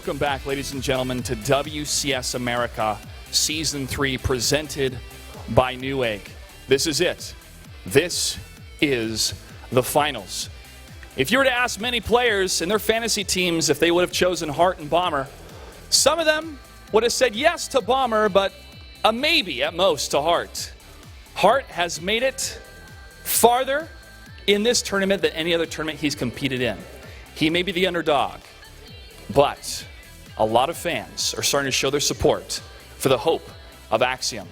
Welcome back, ladies and gentlemen, to WCS America Season 3, presented by Newegg. This is it. This is the finals. If you were to ask many players in their fantasy teams if they would have chosen Hart and Bomber, some of them would have said yes to Bomber, but a maybe at most to Hart. Hart has made it farther in this tournament than any other tournament he's competed in. He may be the underdog, but a lot of fans are starting to show their support for the hope of Axiom.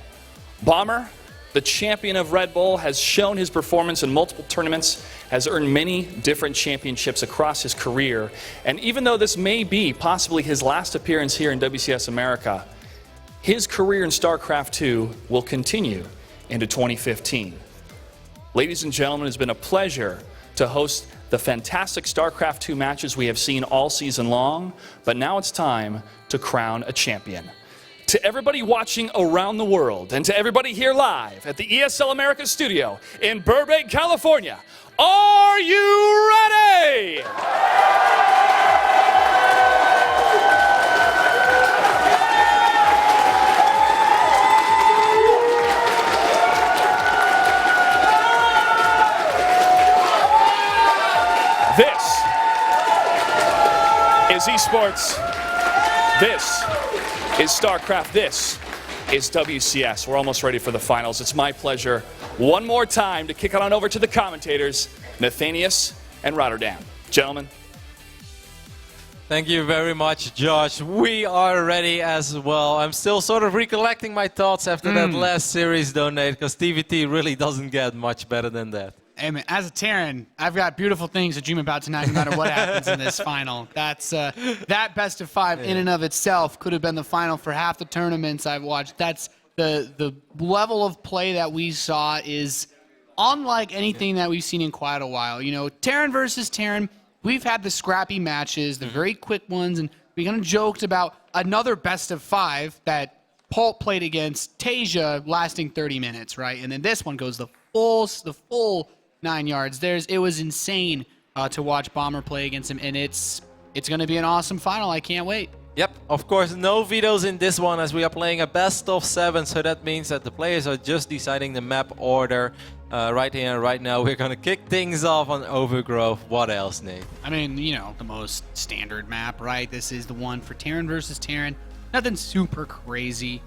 Bomber, the champion of Red Bull, has shown his performance in multiple tournaments, has earned many different championships across his career, and even though this may be possibly his last appearance here in WCS America, his career in StarCraft 2 will continue into 2015. Ladies and gentlemen, it's been a pleasure to host the fantastic StarCraft 2 matches we have seen all season long, but now it's time to crown a champion. To everybody watching around the world, and to everybody here live at the ESL America studio in Burbank, California, are you ready? This is esports. This is StarCraft. This is WCS. We're almost ready for the finals. It's my pleasure one more time to kick it on over to the commentators, Nathanius and Rotterdam. Gentlemen. Thank you very much, Josh. We are ready as well. I'm still sort of recollecting my thoughts after that last series, though, Nate, because TvT really doesn't get much better than that. Hey, man, as a Terran, I've got beautiful things to dream about tonight no matter what happens in this final. That's that best of five in and of itself could have been the final for half the tournaments I've watched. That's the level of play that we saw is unlike anything that we've seen in quite a while. You know, Terran versus Terran, we've had the scrappy matches, the very quick ones, and we kind of joked about another best of five that Pult played against Tasia lasting 30 minutes, right? And then this one goes the full 9 yards. It was insane to watch Bomber play against him, and it's going to be an awesome final. I can't wait. Yep, of course, no vetoes in this one as we are playing a best of 7, so that means that the players are just deciding the map order right here and right now. We're going to kick things off on Overgrowth. What else, Nate? I mean, you know, the most standard map, right? This is the one for Terran versus Terran. Nothing super crazy.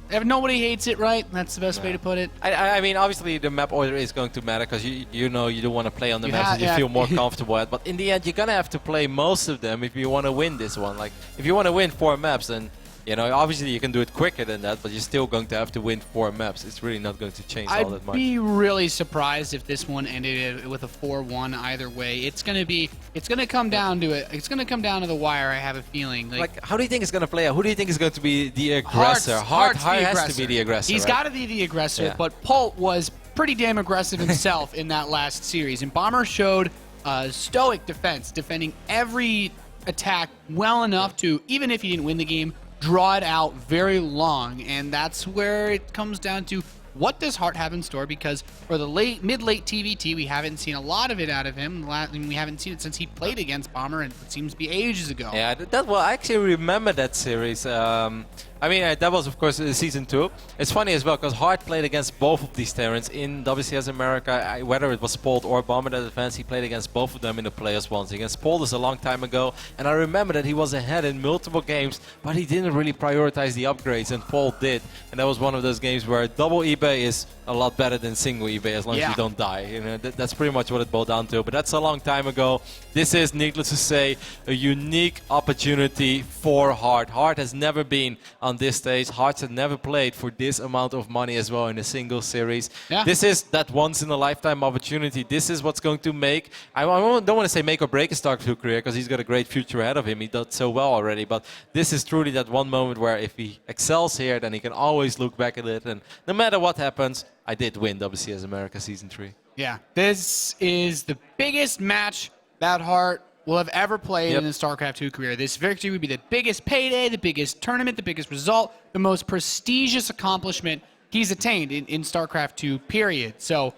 If nobody hates it, right? That's the best way to put it. I mean, obviously the map order is going to matter because you know you don't want to play on the maps that you feel more comfortable at. But in the end, you're gonna have to play most of them if you want to win this one. Like, if you want to win 4 maps, then you know obviously you can do it quicker than that, but you're still going to have to win 4 maps. It's really not going to change all that much. I'd be really surprised if this one ended with a 4-1 either way. It's gonna come down to it. It's gonna come down to the wire. I have a feeling. Like how do you think it's gonna play out? Who do you think is going to be the aggressor? Hart has to be the aggressor. He's got to be the aggressor, but Pult was pretty damn aggressive himself in that last series. And Bomber showed stoic defense, defending every attack well enough to, even if he didn't win the game, draw it out very long. And that's where it comes down to, what does Hart have in store? Because for the mid-late TvT, we haven't seen a lot of it out of him. We haven't seen it since he played against Bomber, and it seems to be ages ago. Yeah, well, I actually remember that series. I mean, that was, of course, Season 2. It's funny as well, because Hart played against both of these Terrans in WCS America. Whether it was Pult or Bomber that advanced, he played against both of them in the Players once. Against Pult is a long time ago, and I remember that he was ahead in multiple games, but he didn't really prioritize the upgrades, and Pult did. And that was one of those games where double eBay is a lot better than single eBay as long as you don't die. You know, that's pretty much what it boiled down to. But that's a long time ago. This is, needless to say, a unique opportunity for Hart. Hart has never been on this stage. Hart has never played for this amount of money as well in a single series. Yeah. This is that once-in-a-lifetime opportunity. This is what's going to make, I don't want to say make or break his StarCraft 2 career, because he's got a great future ahead of him. He does so well already. But this is truly that one moment where if he excels here, then he can always look back at it. And no matter what happens, I did win WCS America Season 3. Yeah, this is the biggest match that Hart will have ever played in his StarCraft 2 career. This victory would be the biggest payday, the biggest tournament, the biggest result, the most prestigious accomplishment he's attained in StarCraft 2, period. So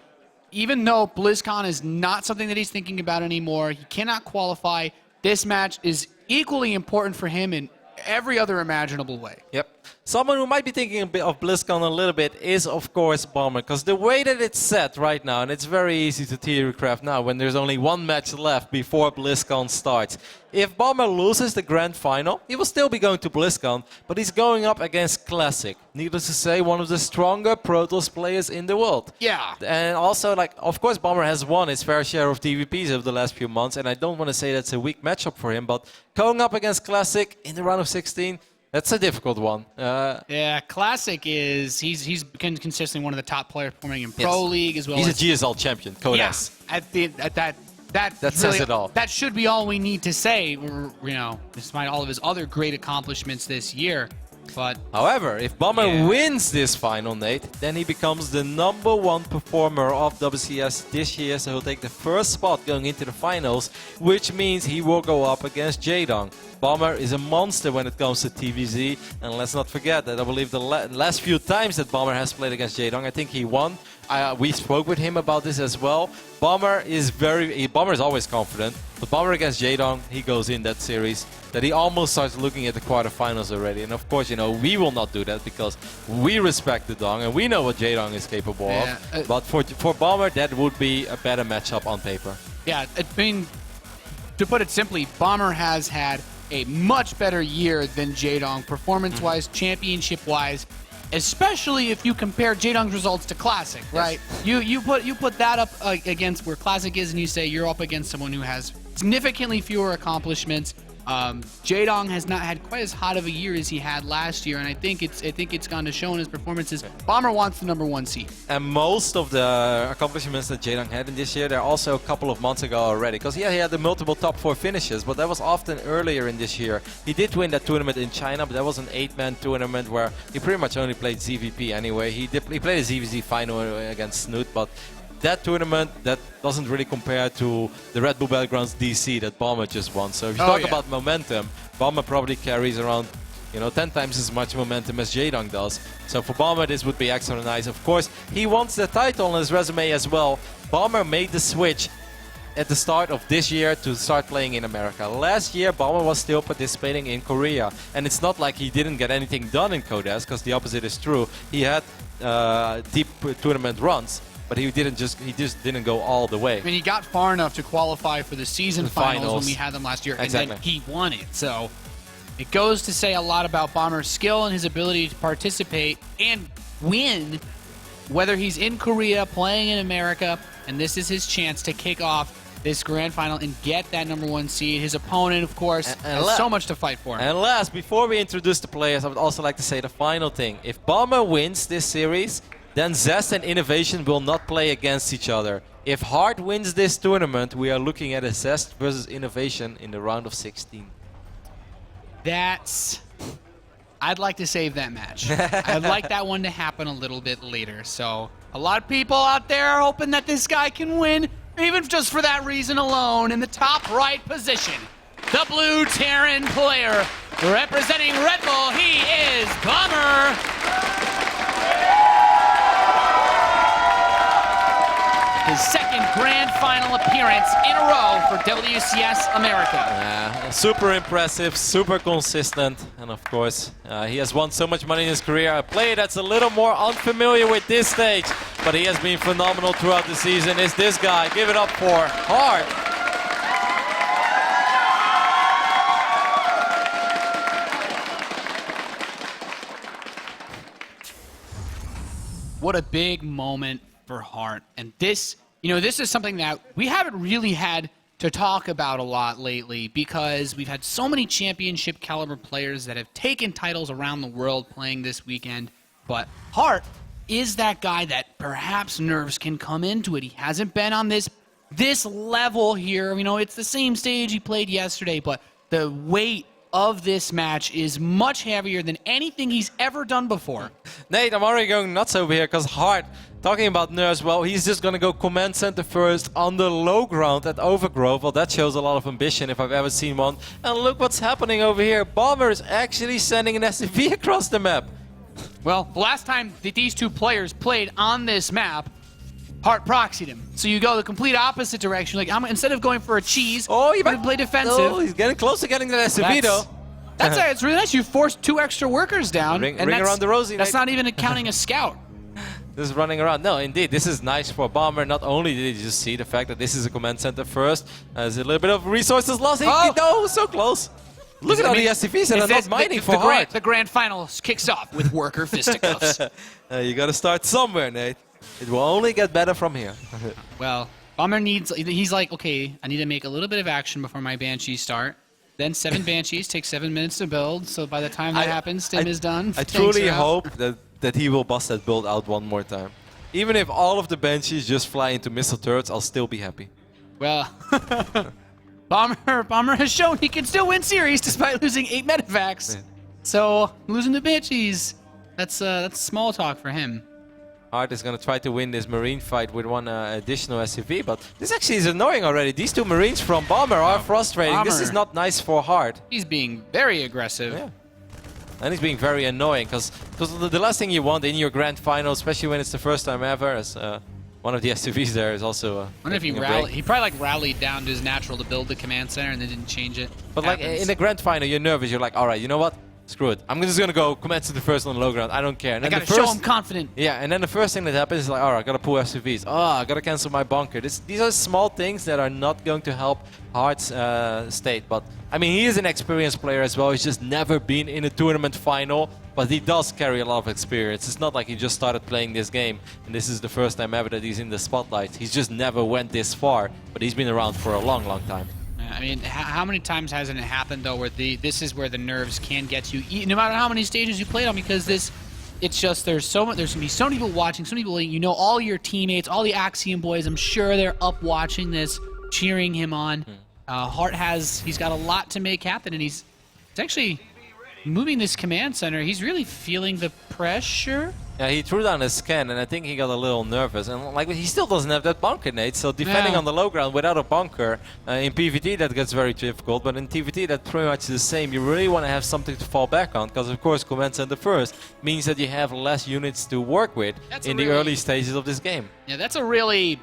even though BlizzCon is not something that he's thinking about anymore, he cannot qualify, this match is equally important for him, and every other imaginable way. Yep. Someone who might be thinking a bit of BlizzCon a little bit is, of course, Bomber. Because the way that it's set right now, and it's very easy to theorycraft now when there's only one match left before BlizzCon starts. If Bomber loses the grand final, he will still be going to BlizzCon, but he's going up against Classic. Needless to say, one of the stronger Protoss players in the world. Yeah. And also, like, of course, Bomber has won his fair share of TVPs over the last few months, and I don't want to say that's a weak matchup for him, but going up against Classic in the round of 16, that's a difficult one. Yeah, Classic is he's been consistently one of the top players performing in Pro League as well. He's as, a GSL champion, Codas. Yeah, that says really, it all. That should be all we need to say. Despite all of his other great accomplishments this year. But however, if Bomber wins this final, Nate, then he becomes the #1 performer of WCS this year, so he'll take the first spot going into the finals, which means he will go up against Jaedong. Bomber is a monster when it comes to TvZ, and let's not forget that I believe the last few times that Bomber has played against Jaedong, I think he won. We spoke with him about this as well. Bomber is always confident, but Bomber against Jaedong, he goes in that series that he almost starts looking at the quarterfinals already. And of course, we will not do that because we respect the Dong and we know what Jaedong is capable of. But for Bomber, that would be a better matchup on paper. Yeah, I mean, to put it simply, Bomber has had a much better year than Jaedong, performance-wise, championship-wise. Especially if you compare Jaedong's results to Classic, right? You put that up against where Classic is, and you say you're up against someone who has significantly fewer accomplishments. Jaedong has not had quite as hot of a year as he had last year, and I think it's gone to show in his performances. Bomber wants the #1 seed. And most of the accomplishments that Jaedong had in this year, they're also a couple of months ago already. Because he had the multiple top 4 finishes, but that was often earlier in this year. He did win that tournament in China, but that was an 8-man tournament where he pretty much only played ZVP anyway. He played a ZVZ final against Snoot, but that tournament, that doesn't really compare to the Red Bull Battlegrounds DC that Bomber just won. So if you talk about momentum, Bomber probably carries around 10 times as much momentum as Jaedong does. So for Bomber, this would be extra nice. Of course, he wants the title on his resume as well. Bomber made the switch at the start of this year to start playing in America. Last year, Bomber was still participating in Korea. And it's not like he didn't get anything done in Codas, because the opposite is true. He had deep tournament runs, but he just didn't go all the way. I mean, he got far enough to qualify for the season finals when we had them last year, and then he won it. So it goes to say a lot about Bomber's skill and his ability to participate and win, whether he's in Korea, playing in America, and this is his chance to kick off this grand final and get that #1 seed. His opponent, of course, has so much to fight for. And last, before we introduce the players, I would also like to say the final thing. If Bomber wins this series, then Zest and Innovation will not play against each other. If Hard wins this tournament, we are looking at a Zest versus Innovation in the round of 16. I'd like to save that match. I'd like that one to happen a little bit later. So a lot of people out there are hoping that this guy can win, even just for that reason alone. In the top right position, the blue Terran player representing Red Bull, he is Bomber. His second grand final appearance in a row for WCS America. Yeah, super impressive, super consistent, and of course, he has won so much money in his career. A player that's a little more unfamiliar with this stage, but he has been phenomenal throughout the season, is this guy. Give it up for Hard. What a big moment for Hart. And this is something that we haven't really had to talk about a lot lately because we've had so many championship caliber players that have taken titles around the world playing this weekend. But Hart is that guy that perhaps nerves can come into it. He hasn't been on this level here. It's the same stage he played yesterday, but the weight of this match is much heavier than anything he's ever done before. Nate, I'm already going nuts over here because Hart, talking about nerves, well, he's just going to go command center first on the low ground at Overgrowth. Well, that shows a lot of ambition if I've ever seen one. And look what's happening over here. Bomber is actually sending an SCV across the map. Well, the last time that these two players played on this map, Hart proxied him. So you go the complete opposite direction. Like, instead of going for a cheese, he might play defensive. Oh, he's getting close to getting that SCV though. That's it's really nice. You forced 2 extra workers down. Ring that's, around the rosy, that's mate. not even counting a scout. Just running around. No, indeed, this is nice for Bomber. Not only did you just see the fact that this is a command center first, there's a little bit of resources lost. No, so close. Look at all the SCVs that are not mining for hard. The grand finals kicks off with worker fisticuffs. You got to start somewhere, Nate. It will only get better from here. Well, Bomber needs. He's like, okay, I need to make a little bit of action before my Banshees start. Then 7 Banshees take 7 minutes to build. So by the time that happens, Stim is done. I truly hope that he will bust that build out one more time. Even if all of the Banshees just fly into missile turrets, I'll still be happy. Well, Bomber has shown he can still win series despite losing 8 medevacs. Yeah. So losing the Banshees, that's small talk for him. Hart is going to try to win this Marine fight with 1 additional SCV, but this actually is annoying already. These 2 Marines from Bomber are frustrating. Bomber. This is not nice for Hart. He's being very aggressive. Yeah. And he's being very annoying, because the last thing you want in your grand final, especially when it's the first time ever, as one of the SCVs there is also I wonder if he rallied. He probably like rallied down to his natural to build the command center and then didn't change it. But like in the grand final, you're nervous. You're like, all right, you know what? Screw it. I'm just gonna go command to the first on the low ground. I don't care. And I gotta show him confident. Yeah, and then the first thing that happens is like, all right, I gotta pull SCVs. Oh, I gotta cancel my bunker. These are small things that are not going to help Hart's state. But I mean, he is an experienced player as well. He's just never been in a tournament final, but he does carry a lot of experience. It's not like he just started playing this game and this is the first time ever that he's in the spotlight. He's just never went this far, but he's been around for a long, long time. I mean, how many times hasn't it happened though, where this is where the nerves can get you, no matter how many stages you played on, because it's just there's gonna be so many people watching, so many people, you know, all your teammates, all the Axiom boys. I'm sure they're up watching this, cheering him on. Hart he's got a lot to make happen, and he's actually moving this command center. He's really feeling the pressure. Yeah, he threw down a scan, and I think he got a little nervous. And like, he still doesn't have that bunker, Nate. So defending on the low ground without a bunker, in PvT that gets very difficult. But in TvT that's pretty much the same. You really want to have something to fall back on, because of course command center first means that you have less units to work with in the early stages of this game. Yeah, that's a really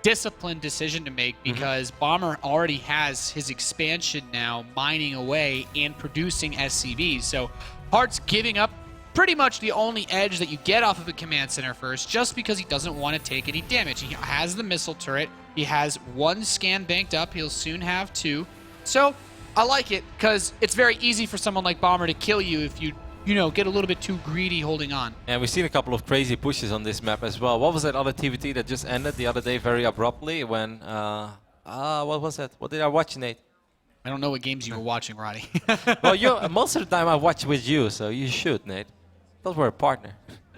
disciplined decision to make, because Bomber already has his expansion now mining away and producing SCVs. So Hart's giving up pretty much the only edge that you get off of a command center first, just because he doesn't want to take any damage. He has the missile turret. He has 1 scan banked up. He'll soon have 2. So I like it, because it's very easy for someone like Bomber to kill you if you get a little bit too greedy holding on. And we've seen a couple of crazy pushes on this map as well. What was that other TvT that just ended the other day very abruptly when... what was that? What did I watch, Nate? I don't know what games you were watching, Roddy. Well, most of the time I watch with you, so you should, Nate. Thought we're a partner.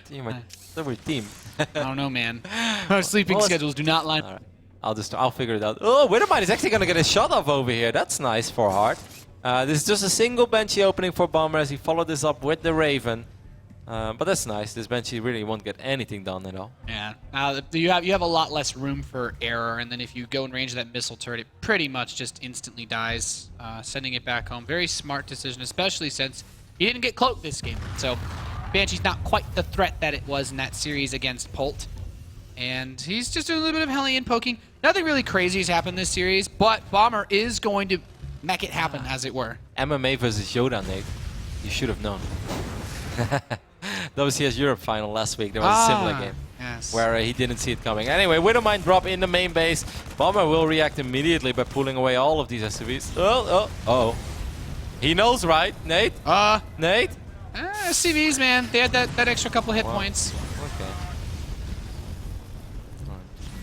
Thought we're a team. I don't know, man. Our sleeping schedules do not line. All right. I'll figure it out. Oh, Widowmine is actually going to get a shot off over here. That's nice for Hart. This is just a single Banshee opening for Bomber as he followed this up with the Raven. But that's nice. This Banshee really won't get anything done at all. Yeah. You have a lot less room for error, and then if you go in range of that missile turret, it pretty much just instantly dies, sending it back home. Very smart decision, especially since he didn't get cloaked this game. So Banshee's not quite the threat that it was in that series against Polt. And he's just doing a little bit of Hellion poking. Nothing really crazy has happened this series, but Bomber is going to make it happen, as it were. MMA versus Yoda, Nate. You should have known. WCS Europe final last week. There was a similar game. Yes. Where he didn't see it coming. Anyway, Widowmine drop in the main base. Bomber will react immediately by pulling away all of these SCVs. Oh. He knows, right, Nate? Nate? SCVs, man. They had that extra couple hit points. Okay.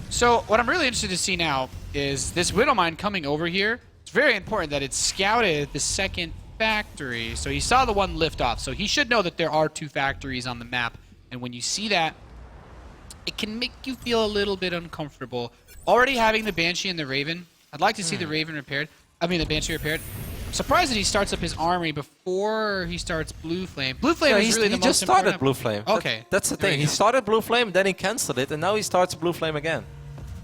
So what I'm really interested to see now is this Widowmine coming over here. It's very important that it's scouted the second factory. So he saw the one lift off. So he should know that there are 2 factories on the map. And when you see that, it can make you feel a little bit uncomfortable. Already having the Banshee and the Raven, I'd like to see the Raven repaired. The Banshee repaired. Surprised that he starts up his army before he starts Blue Flame. Blue Flame is really the most important. He just started Blue Flame. Okay. That's the thing. He started Blue Flame, then he cancelled it, and now he starts Blue Flame again.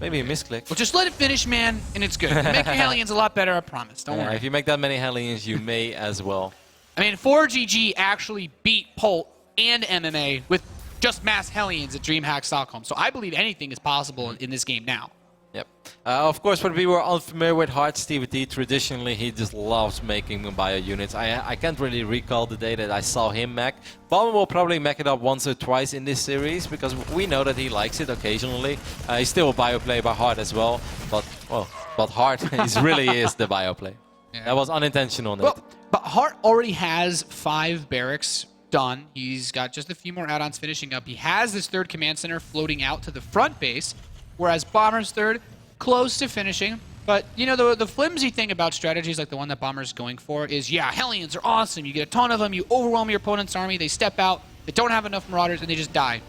Maybe a misclick. Well, just let it finish, man, and it's good. You make your Hellions a lot better, I promise. Don't worry. If you make that many Hellions, you may as well. I mean, 4GG actually beat Polt and MMA with just mass Hellions at DreamHack Stockholm. So I believe anything is possible in this game now. Yep. Of course, when we were unfamiliar with Heart's TvT, traditionally he just loves making bio units. I can't really recall the day that I saw him mech. Bomber will probably mech it up once or twice in this series, because we know that he likes it occasionally. He's still a bio play by Heart as well, but Heart really is the bio play. Yeah. That was unintentional, Nate. Well, but Hart already has 5 barracks done. He's got just a few more add-ons finishing up. He has this 3rd command center floating out to the front base, whereas Bomber's 3rd, close to finishing. But, you know, the flimsy thing about strategies like the one that Bomber's going for is, yeah, Hellions are awesome. You get a ton of them, you overwhelm your opponent's army, they step out, they don't have enough Marauders, and they just die.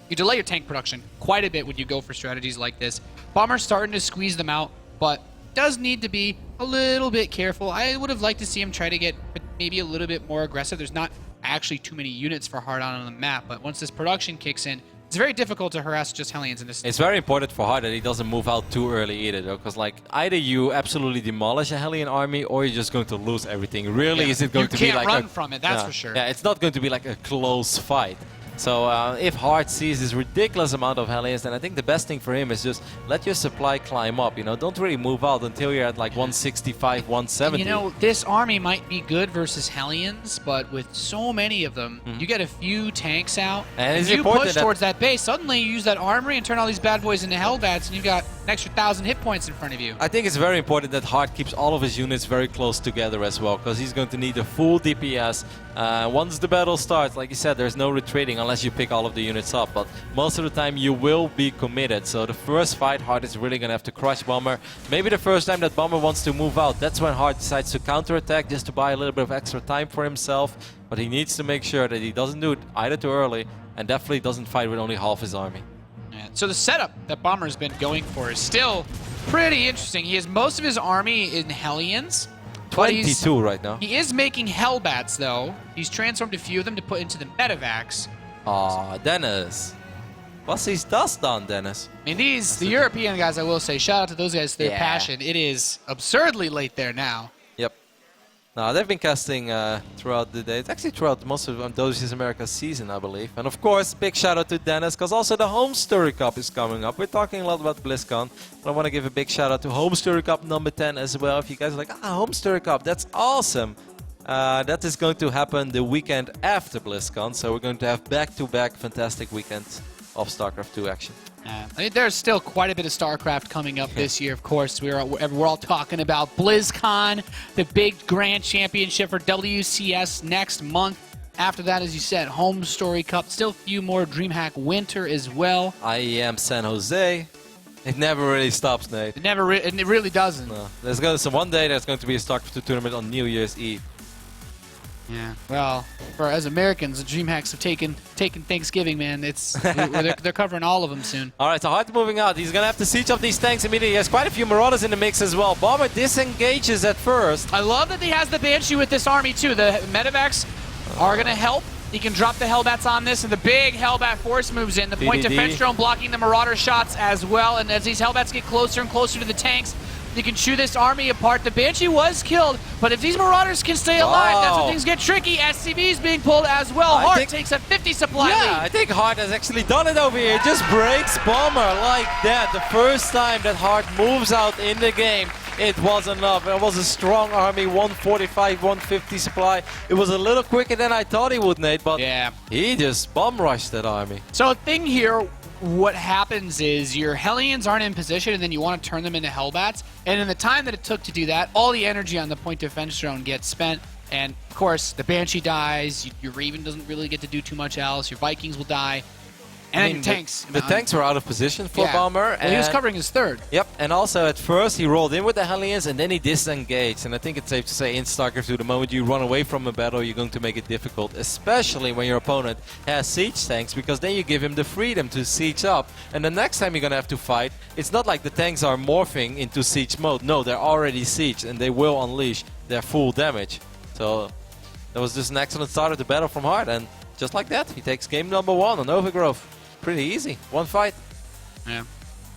You delay your tank production quite a bit when you go for strategies like this. Bomber's starting to squeeze them out, but does need to be a little bit careful. I would have liked to see him try to get maybe a little bit more aggressive. There's not actually too many units for Hard on the map, but once this production kicks in, it's very difficult to harass just Hellions in this. It's very important for Hard that he doesn't move out too early either, though, because like either you absolutely demolish a Hellion army or you're just going to lose everything. Really, is it going to be like you can't run from it, that's for sure. Yeah, it's not going to be like a close fight. So if Hart sees this ridiculous amount of Hellions, then I think the best thing for him is just let your supply climb up. You know, don't really move out until you're at like 165, 170. And, you know, this army might be good versus Hellions, but with so many of them, you get a few tanks out, and you push towards that base. Suddenly, you use that armory and turn all these bad boys into Hellbats, and you've got an extra 1,000 hit points in front of you. I think it's very important that Hart keeps all of his units very close together as well, because he's going to need a full DPS. Once the battle starts, like you said, there's no retreating unless you pick all of the units up, but most of the time you will be committed. So the first fight, Hart is really going to have to crush Bomber. Maybe the first time that Bomber wants to move out, that's when Hart decides to counterattack just to buy a little bit of extra time for himself, but he needs to make sure that he doesn't do it either too early and definitely doesn't fight with only half his army. Yeah. So the setup that Bomber's been going for is still pretty interesting. He has most of his army in Hellions. 22 right now. He is making Hellbats, though. He's transformed a few of them to put into the Medivacs. Aw, Dennis. What's his dust on, Dennis? I mean, the European guys, I will say, shout out to those guys, their passion. It is absurdly late there now. Yep. No, they've been casting throughout the day. It's actually throughout most of WCS America's season, I believe. And of course, big shout out to Dennis, because also the Home Story Cup is coming up. We're talking a lot about BlizzCon, but I want to give a big shout out to Home Story Cup number 10 as well. If you guys are like, Home Story Cup, that's awesome. That is going to happen the weekend after BlizzCon, so we're going to have back-to-back fantastic weekends of StarCraft 2 action. I mean, there's still quite a bit of StarCraft coming up this year, of course. We're all talking about BlizzCon, the big grand championship for WCS next month. After that, as you said, Home Story Cup. Still a few more DreamHack Winter as well. IEM San Jose. It never really stops, Nate. It really doesn't. No. There's going to one day there's going to be a StarCraft 2 tournament on New Year's Eve. Yeah, well, as Americans, the DreamHacks have taken Thanksgiving, man. They're covering all of them soon. All right, so Hart moving out. He's going to have to siege up these tanks immediately. He has quite a few Marauders in the mix as well. Bomber disengages at first. I love that he has the Banshee with this army, too. The Medivacs are going to help. He can drop the Hellbats on this, and the big Hellbat force moves in. The point defense drone blocking the Marauder shots as well, and as these Hellbats get closer and closer to the tanks, you can chew this army apart. The Banshee was killed, but if these Marauders can stay alive, that's when things get tricky. SCV is being pulled as well. Hart takes a 50 supply lead. I think Hart has actually done it over here. Just breaks Bomber like that. The first time that Hart moves out in the game, it was enough. It was a strong army, 145, 150 supply. It was a little quicker than I thought he would, Nate, but he just bomb rushed that army. So a thing here, what happens is your Hellions aren't in position, and then you want to turn them into Hellbats. And in the time that it took to do that, all the energy on the point defense drone gets spent. And of course, the Banshee dies. Your Raven doesn't really get to do too much else. Your Vikings will die. And then your tanks. The tanks were out of position for Bomber. Well, he was covering his third. Yep, and also at first he rolled in with the Hellions and then he disengaged. And I think it's safe to say in StarCraft 2, the moment you run away from a battle, you're going to make it difficult, especially when your opponent has siege tanks, because then you give him the freedom to siege up. And the next time you're going to have to fight, it's not like the tanks are morphing into siege mode. No, they're already sieged and they will unleash their full damage. So that was just an excellent start of the battle from Hart. And just like that, he takes game number 1 on Overgrowth. Pretty easy. One fight. Yeah.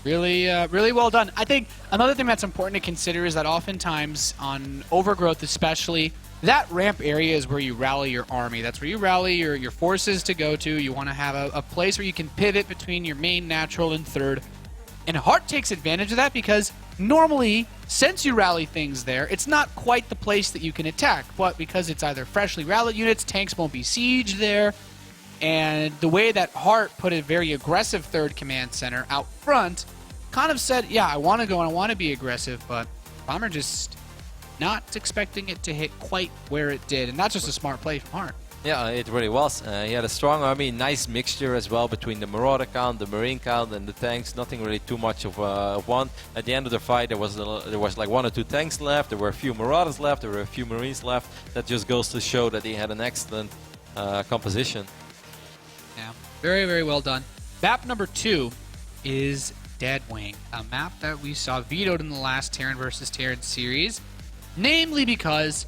Really well done. I think another thing that's important to consider is that oftentimes on Overgrowth especially, that ramp area is where you rally your army. That's where you rally your forces to go to. You want to have a place where you can pivot between your main, natural, and third. And Heart takes advantage of that because normally, since you rally things there, it's not quite the place that you can attack. But because it's either freshly rallied units, tanks won't be sieged there. And the way that Heart put a very aggressive third command center out front kind of said, yeah, I want to go and I want to be aggressive, but Bomber just not expecting it to hit quite where it did. And that's just a smart play from Heart. Yeah, it really was. He had a strong army, nice mixture as well between the Marauder count, the Marine count, and the tanks. Nothing really too much of one. At the end of the fight, there was like 1 or 2 tanks left. There were a few Marauders left. There were a few Marines left. That just goes to show that he had an excellent composition. Yeah, very, very well done. Map number 2 is Deadwing, a map that we saw vetoed in the last Terran versus Terran series, namely because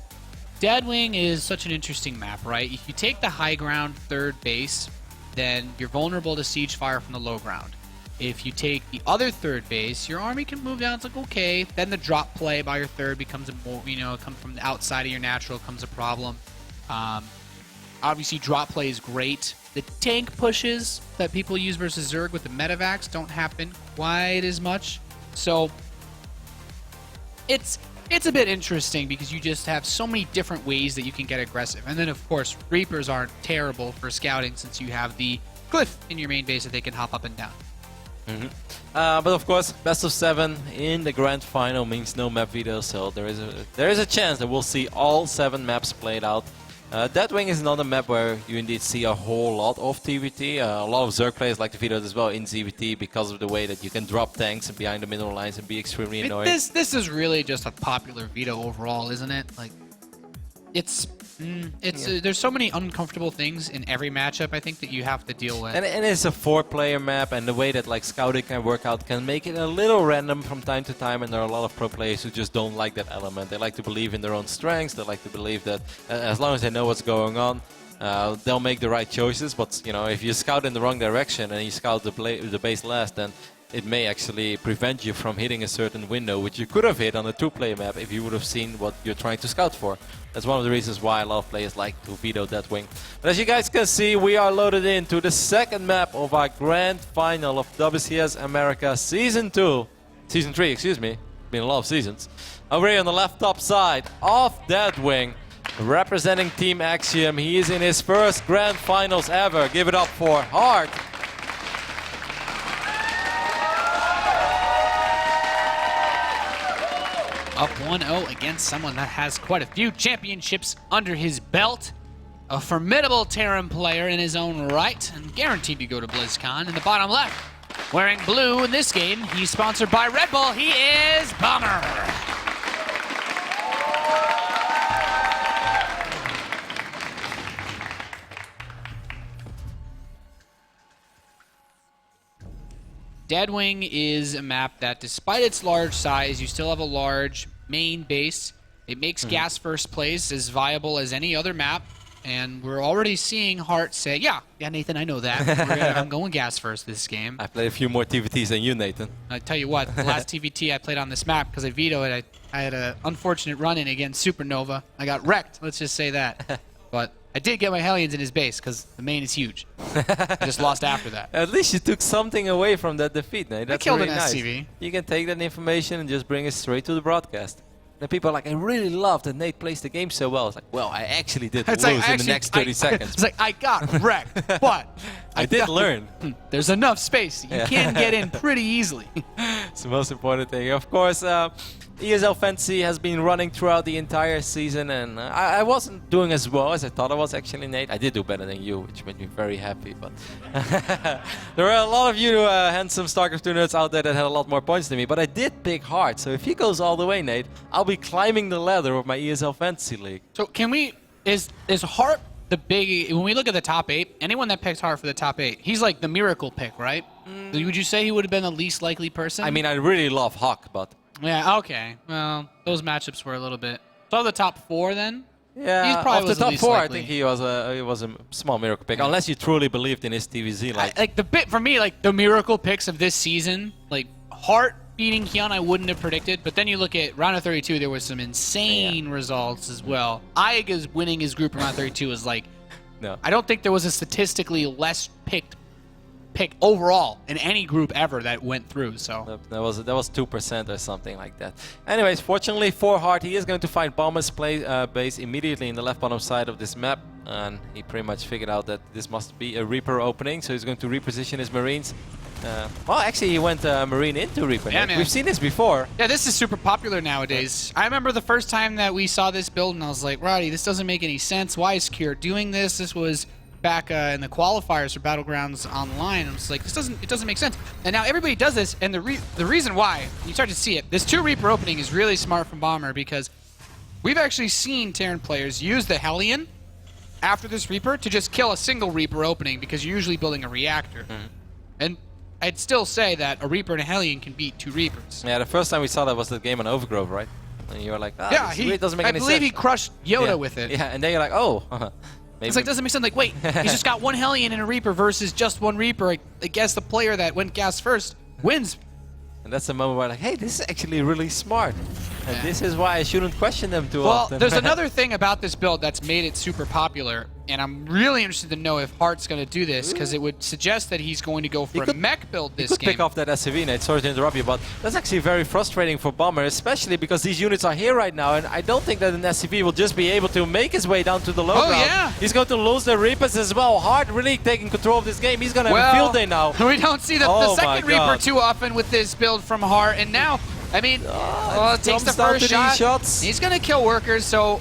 Deadwing is such an interesting map, right? If you take the high ground third base, then you're vulnerable to siege fire from the low ground. If you take the other third base, your army can move down. It's like, okay. Then the drop play by your third becomes a more, comes from the outside of your natural, comes a problem. Obviously, drop play is great. The tank pushes that people use versus Zerg with the Medivacs don't happen quite as much. So it's a bit interesting because you just have so many different ways that you can get aggressive. And then, of course, Reapers aren't terrible for scouting since you have the cliff in your main base that they can hop up and down. But of course, best of 7 in the grand final means no map veto, so there is a chance that we'll see all 7 maps played out. Deadwing is another map where you indeed see a whole lot of TvT. A lot of Zerg players like to veto it as well in ZVT because of the way that you can drop tanks and behind the middle lines and be extremely annoying. This is really just a popular veto overall, isn't it? Like, there's so many uncomfortable things in every matchup, I think, that you have to deal with. And it's a 4-player map, and the way that like scouting can work out can make it a little random from time to time, and there are a lot of pro players who just don't like that element. They like to believe in their own strengths. They like to believe that as long as they know what's going on, they'll make the right choices. But if you scout in the wrong direction and you scout the base last, then it may actually prevent you from hitting a certain window, which you could have hit on a 2-player map if you would have seen what you're trying to scout for. That's one of the reasons why a lot of players like to veto Deadwing. But as you guys can see, we are loaded into the second map of our grand final of WCS America Season 3, excuse me. Been a lot of seasons. Over here on the left top side of Deadwing, representing Team Axiom. He is in his first grand finals ever. Give it up for Heart. Up 1-0 against someone that has quite a few championships under his belt. A formidable Terran player in his own right and guaranteed to go to BlizzCon. In the bottom left, wearing blue in this game, he's sponsored by Red Bull. He is Bomber. Deadwing is a map that, despite its large size, you still have a large main base. It makes gas first plays as viable as any other map, and we're already seeing Heart say, yeah, Nathan, I know that. I'm going gas first this game. I played a few more TvTs than you, Nathan. I tell you what, the last TvT I played on this map, because I vetoed it, I had an unfortunate run-in against Supernova. I got wrecked, let's just say that. But I did get my Hellions in his base, because the main is huge. I just lost after that. At least you took something away from that defeat, Nate. That's I killed really an nice. SCV. You can take that information and just bring it straight to the broadcast. And people are like, I really love that Nate plays the game so well. It's like, well, I actually did lose in the next 30 seconds. It's like, I got wrecked, but I did learn. There's enough space. You can get in pretty easily. It's the most important thing. Of course, ESL Fantasy has been running throughout the entire season, and I wasn't doing as well as I thought I was, actually, Nate. I did do better than you, which made me very happy, but there are a lot of you handsome StarCraft 2 nerds out there that had a lot more points than me, but I did pick Heart, so if he goes all the way, Nate, I'll be climbing the ladder of my ESL Fantasy League. So can we, is Heart the big, when we look at the top 8, anyone that picks Heart for the top 8, he's like the miracle pick, right? Would you say he would have been the least likely person? I mean, I really love Hawk, but... Yeah, okay. Well, those matchups were a little bit... So the top 4 then? Yeah, he's probably of the top least 4, likely. I think he was a small miracle pick, unless you truly believed in his TvZ. Like the bit for me, like the miracle picks of this season, like Heart beating Hyun, I wouldn't have predicted. But then you look at round of 32, there was some insane results as well. Aiga's winning his group in round 32 is like, no. I don't think there was a statistically less picked pick overall in any group ever that went through. So that was 2% or something like that. Anyways, fortunately for Hart, he is going to find Bomber's base immediately in the left bottom side of this map, and he pretty much figured out that this must be a Reaper opening, so he's going to reposition his Marines. Well, actually, he went Marine into Reaper. Yeah, man. We've seen this before. Yeah, this is super popular nowadays. I remember the first time that we saw this build, and I was like, Roddy, this doesn't make any sense. Why is Cure doing this? This was back in the qualifiers for Battlegrounds Online. I was like, it doesn't make sense. And now everybody does this, and the reason why, you start to see it, this 2 Reaper opening is really smart from Bomber, because we've actually seen Terran players use the Hellion after this Reaper to just kill a single Reaper opening, because you're usually building a reactor. And I'd still say that a Reaper and a Hellion can beat 2 Reapers. Yeah, the first time we saw that was the game on Overgrove, right? And you were like, yeah, it doesn't make any sense. I believe he crushed Yoda with it. Yeah, and then you're like, oh. Maybe. It's like, doesn't make sense. Like, wait, he's just got 1 Hellion and a Reaper versus just 1 Reaper. I guess the player that went gas first wins. And that's the moment where like, hey, this is actually really smart. And this is why I shouldn't question them too often. Well, there's another thing about this build that's made it super popular, and I'm really interested to know if Hart's going to do this, because it would suggest that he's going to go for a mech build this game. He could pick off that SCV, Nate. Sorry to interrupt you, but that's actually very frustrating for Bomber, especially because these units are here right now, and I don't think that an SCV will just be able to make his way down to the low ground. Yeah. He's going to lose the Reapers as well. Hart really taking control of this game. He's going to have a field day now. We don't see the second Reaper too often with this build from Hart, and now, I mean, it takes the first shot. He's going to kill workers, so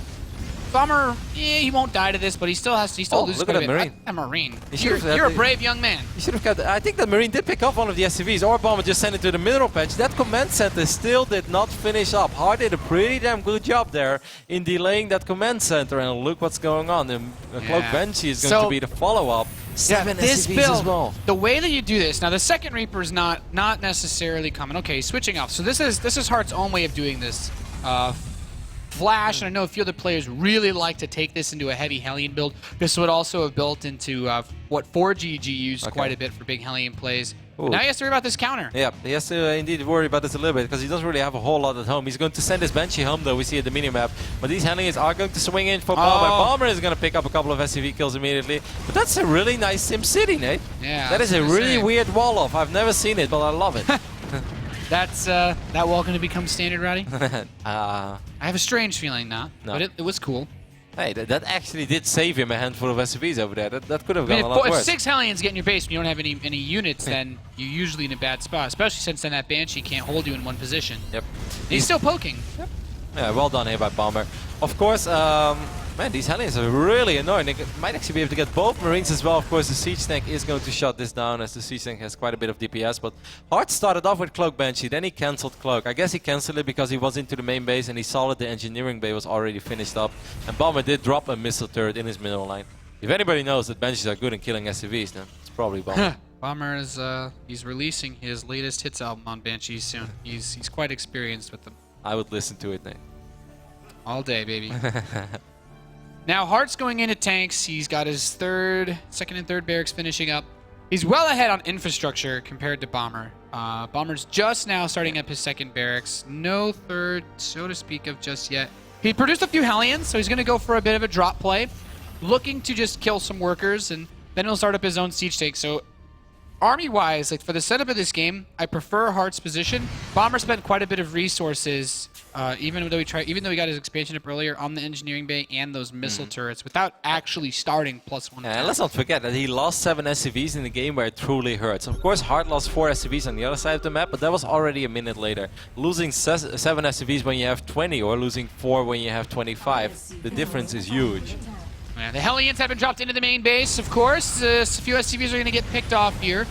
Bomber, he won't die to this, but he still has to. He still loses. Look at that Marine. A Marine. You're a brave young man. You should have got. I think that Marine did pick up one of the SCVs, or Bomber just sent it to the middle patch. That command center still did not finish up. Hart did a pretty damn good job there in delaying that command center, and look what's going on. The Cloak Banshee is going to be the follow-up. 7 this SCVs build, as well. the way that you do this, now the second Reaper is not necessarily common. Okay, switching off. So this is Hart's own way of doing this. Flash, and I know a few other players really like to take this into a heavy Hellion build. This would also have built into what 4GG used quite a bit for big Hellion plays. Now he has to worry about this counter. Yeah, he has to indeed worry about this a little bit, because he doesn't really have a whole lot at home. He's going to send his Banshee home, though, we see at the minimap. But these Hellions are going to swing in for Bomber. Bomber is going to pick up a couple of SCV kills immediately. But that's a really nice Sim City, Nate. Yeah, that is a really weird wall-off. I've never seen it, but I love it. That's that wall going to become standard, Roddy? I have a strange feeling now, but it was cool. Hey, that actually did save him a handful of SCVs over there. That could have gone a lot worse. If 6 Hellions get in your base and you don't have any units, then you're usually in a bad spot, especially since then that Banshee can't hold you in one position. Yep. He's still poking. Yep. Yeah, well done here by Bomber. Of course, man, these Hellions are really annoying. They might actually be able to get both Marines as well. Of course, the Siege Tank is going to shut this down, as the Siege Tank has quite a bit of DPS. But Hart started off with Cloak Banshee, then he cancelled Cloak. I guess he cancelled it because he was into the main base and he saw that the engineering bay was already finished up. And Bomber did drop a missile turret in his middle line. If anybody knows that Banshees are good in killing SCVs, then it's probably Bomber. Bomber is he's releasing his latest hits album on Banshees soon. He's quite experienced with them. I would listen to it, Nate. All day, baby. Now Hart's going into tanks. He's got his second and third barracks finishing up. He's well ahead on infrastructure compared to Bomber. Bomber's just now starting up his second barracks. No third, so to speak of just yet. He produced a few Hellions, so he's going to go for a bit of a drop play, looking to just kill some workers, and then he'll start up his own siege tank. So army-wise, like for the setup of this game, I prefer Hart's position. Bomber spent quite a bit of resources, even though he got his expansion up earlier on the engineering bay and those missile turrets, without actually starting +1. And let's not forget that he lost 7 SCVs in the game where it truly hurts. Of course, Hart lost 4 SCVs on the other side of the map, but that was already a minute later. Losing 7 SCVs when you have 20, or losing 4 when you have 25, the difference is huge. Yeah, the Hellions have been dropped into the main base, of course. A few SCVs are going to get picked off here.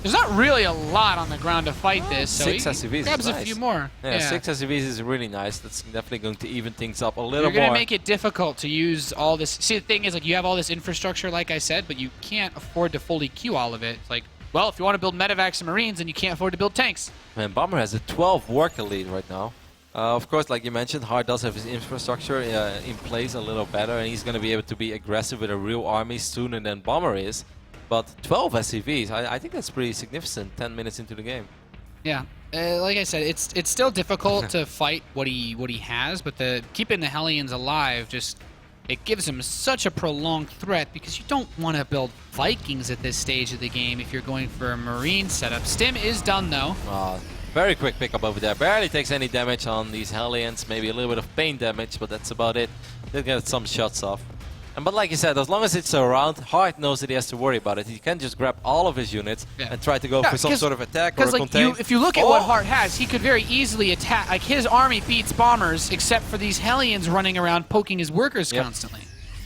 There's not really a lot on the ground to fight this, so 6 SCVs grabs is a few more. Yeah, 6 SCVs is really nice. That's definitely going to even things up a little more. You're going to make it difficult to use all this. See, the thing is, like, you have all this infrastructure, like I said, but you can't afford to fully queue all of it. It's like, well, if you want to build medevacs and Marines, then you can't afford to build tanks. Man, Bomber has a 12 worker lead right now. Of course, like you mentioned, Hart does have his infrastructure in place a little better, and he's going to be able to be aggressive with a real army sooner than Bomber is. But 12 SCVs, I think that's pretty significant 10 minutes into the game. Yeah, like I said, it's still difficult to fight what he has, but keeping the Hellions alive it gives him such a prolonged threat because you don't want to build Vikings at this stage of the game if you're going for a Marine setup. Stim is done, though. Very quick pickup over there. Barely takes any damage on these Hellions. Maybe a little bit of pain damage, but that's about it. Did get some shots off. But like you said, as long as it's around, Hart knows that he has to worry about it. He can't just grab all of his units and try to go for some sort of attack or contain. If you look at what Hart has, he could very easily attack. Like, his army beats bombers, except for these Hellions running around poking his workers constantly.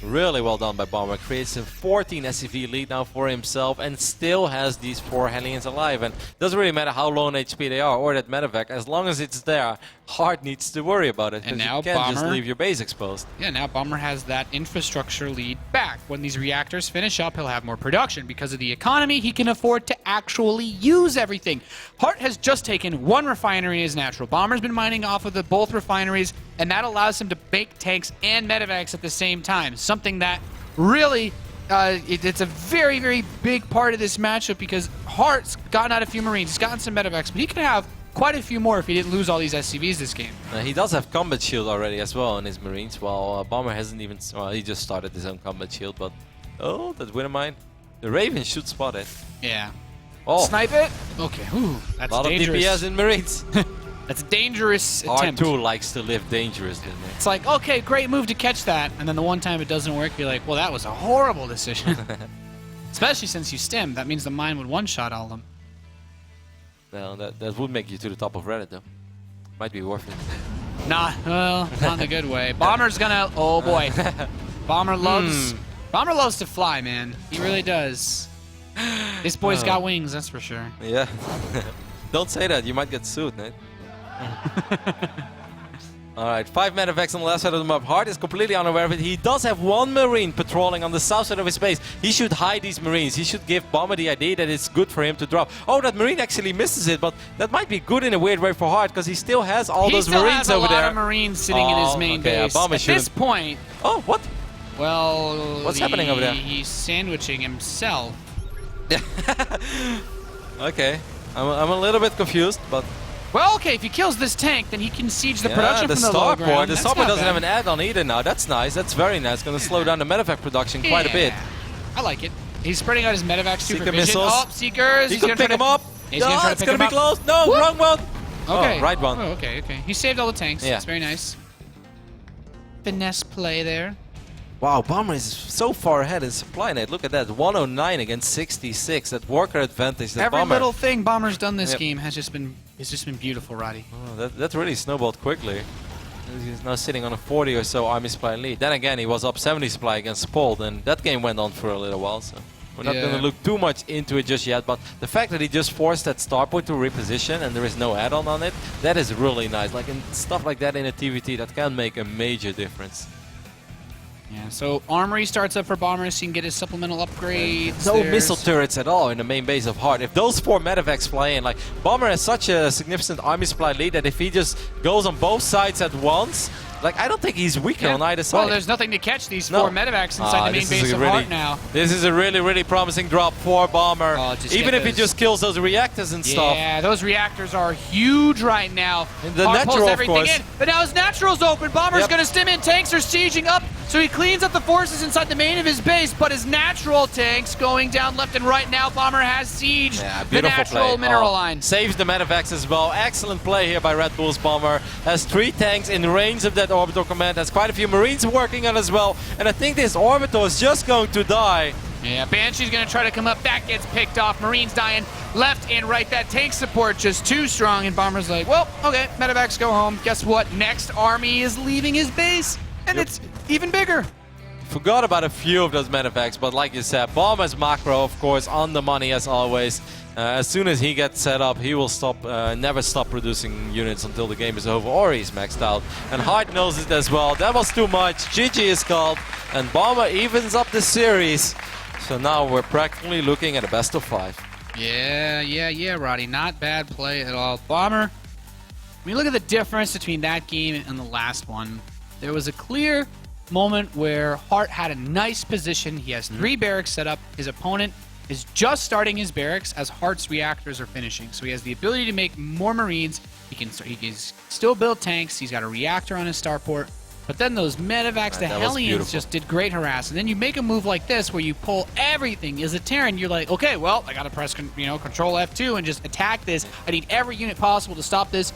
Really well done by Bomber. Creates a 14 SCV lead now for himself and still has these 4 Hellions alive. And it doesn't really matter how low on HP they are or that medevac. As long as it's there, Hart needs to worry about it. And now you can't Bomber, just leave your base exposed. Yeah, now Bomber has that infrastructure lead back. When these reactors finish up, he'll have more production. Because of the economy, he can afford to actually use everything. Hart has just taken 1 refinery as natural. Bomber's been mining off of both refineries, and that allows him to make tanks and medevacs at the same time. Something that really, it's a very, very big part of this matchup because Hart's gotten out a few Marines. He's gotten some medevacs, but he could have quite a few more if he didn't lose all these SCVs this game. He does have combat shield already as well in his Marines, while Bomber hasn't even... Well, he just started his own combat shield, but... Oh, that winner mine. The Raven should spot it. Yeah. Oh. Snipe it? Okay, ooh, that's a lot dangerous. of DPS in Marines. That's a dangerous attempt. R2 likes to live dangerously. It's like, okay, great move to catch that, and then the one time it doesn't work, you're like, well, that was a horrible decision. Especially since you stim, that means the mine would one-shot all of them. No, that would make you to the top of Reddit, though. Might be worth it. Nah, well, not in a good way. Bomber's gonna, oh boy. Bomber loves to fly, man. He really does. This boy's got wings, that's for sure. Yeah. Don't say that, you might get sued, Nate. Alright, 5 medevacs on the left side of the map. Hart is completely unaware of it. He does have 1 Marine patrolling on the south side of his base. He should hide these Marines. He should give Bomber the idea that it's good for him to drop. Oh, that Marine actually misses it, but that might be good in a weird way for Hart because he still has all those Marines over there. He still has a lot of Marines sitting in his main base. At this point... Oh, what? Well... What's happening over there? He's sandwiching himself. Okay. I'm a little bit confused, but... Well, okay, if he kills this tank, then he can siege the production from the low ground. The Starport doesn't have an add-on either now. That's nice. That's very nice. Going to slow down the medevac production quite a bit. I like it. He's spreading out his medevacs too for vision. Missiles. Oh, Seekers. He's going to pick him up. He's going to try to pick him up. It's going to be close. No, wrong one. Okay. Oh, right one. Oh, okay. He saved all the tanks. Yeah. That's very nice. Finesse play there. Wow, Bomber is so far ahead in supply net. Look at that, 109 against 66. That worker advantage. That Every Bomber. little thing Bomber's done this game has just been beautiful, Roddy. Oh, that really snowballed quickly. He's now sitting on a 40 or so army supply lead. Then again, he was up 70 supply against Pold, and that game went on for a little while. So we're not going to look too much into it just yet. But the fact that he just forced that starport to reposition and there is no add-on on it, that is really nice. Like, and stuff like that in a TvT, that can make a major difference. Yeah, so Armory starts up for Bomber so he can get his supplemental upgrades. No missile turrets at all in the main base of Hart. If those 4 medevacs fly in, like, Bomber has such a significant army supply lead that if he just goes on both sides at once, like, I don't think he's weaker on either side. Well, there's nothing to catch these 4 medevacs inside the main base of Hart now. This is a really, really promising drop for Bomber. Even if he just kills those reactors and stuff. Yeah, those reactors are huge right now. And the natural, of course. But now his natural's open. Bomber's going to stim in. Tanks are sieging up. So he cleans up the forces inside the main of his base, but his natural tanks going down left and right now. Bomber has sieged the natural mineral line. Saves the medevacs as well. Excellent play here by Red Bull's Bomber. Has 3 tanks in range of that orbital command. Has quite a few Marines working on as well. And I think this orbital is just going to die. Yeah, Banshee's going to try to come up. That gets picked off. Marines dying left and right. That tank support just too strong. And Bomber's like, well, okay, medevacs go home. Guess what? Next army is leaving his base. And it's even bigger. Forgot about a few of those medevacs, but like you said, Bomber's macro, of course, on the money as always. As soon as he gets set up, he will never stop producing units until the game is over or he's maxed out. And Hart knows it as well. That was too much. GG is called, and Bomber evens up the series. So now we're practically looking at a best of 5. Yeah, Roddy. Not bad play at all. Bomber, when you look at the difference between that game and the last one, there was a clear moment where Hart had a nice position. He has 3 barracks set up. His opponent is just starting his barracks as Hart's reactors are finishing. So he has the ability to make more Marines. He can still build tanks. He's got a reactor on his starport. But then those medevacs, the that was Hellions beautiful. just did great harass. And then you make a move like this where you pull everything. As a Terran, you're like, okay, well, I got to press Control F2 and just attack this. I need every unit possible to stop this.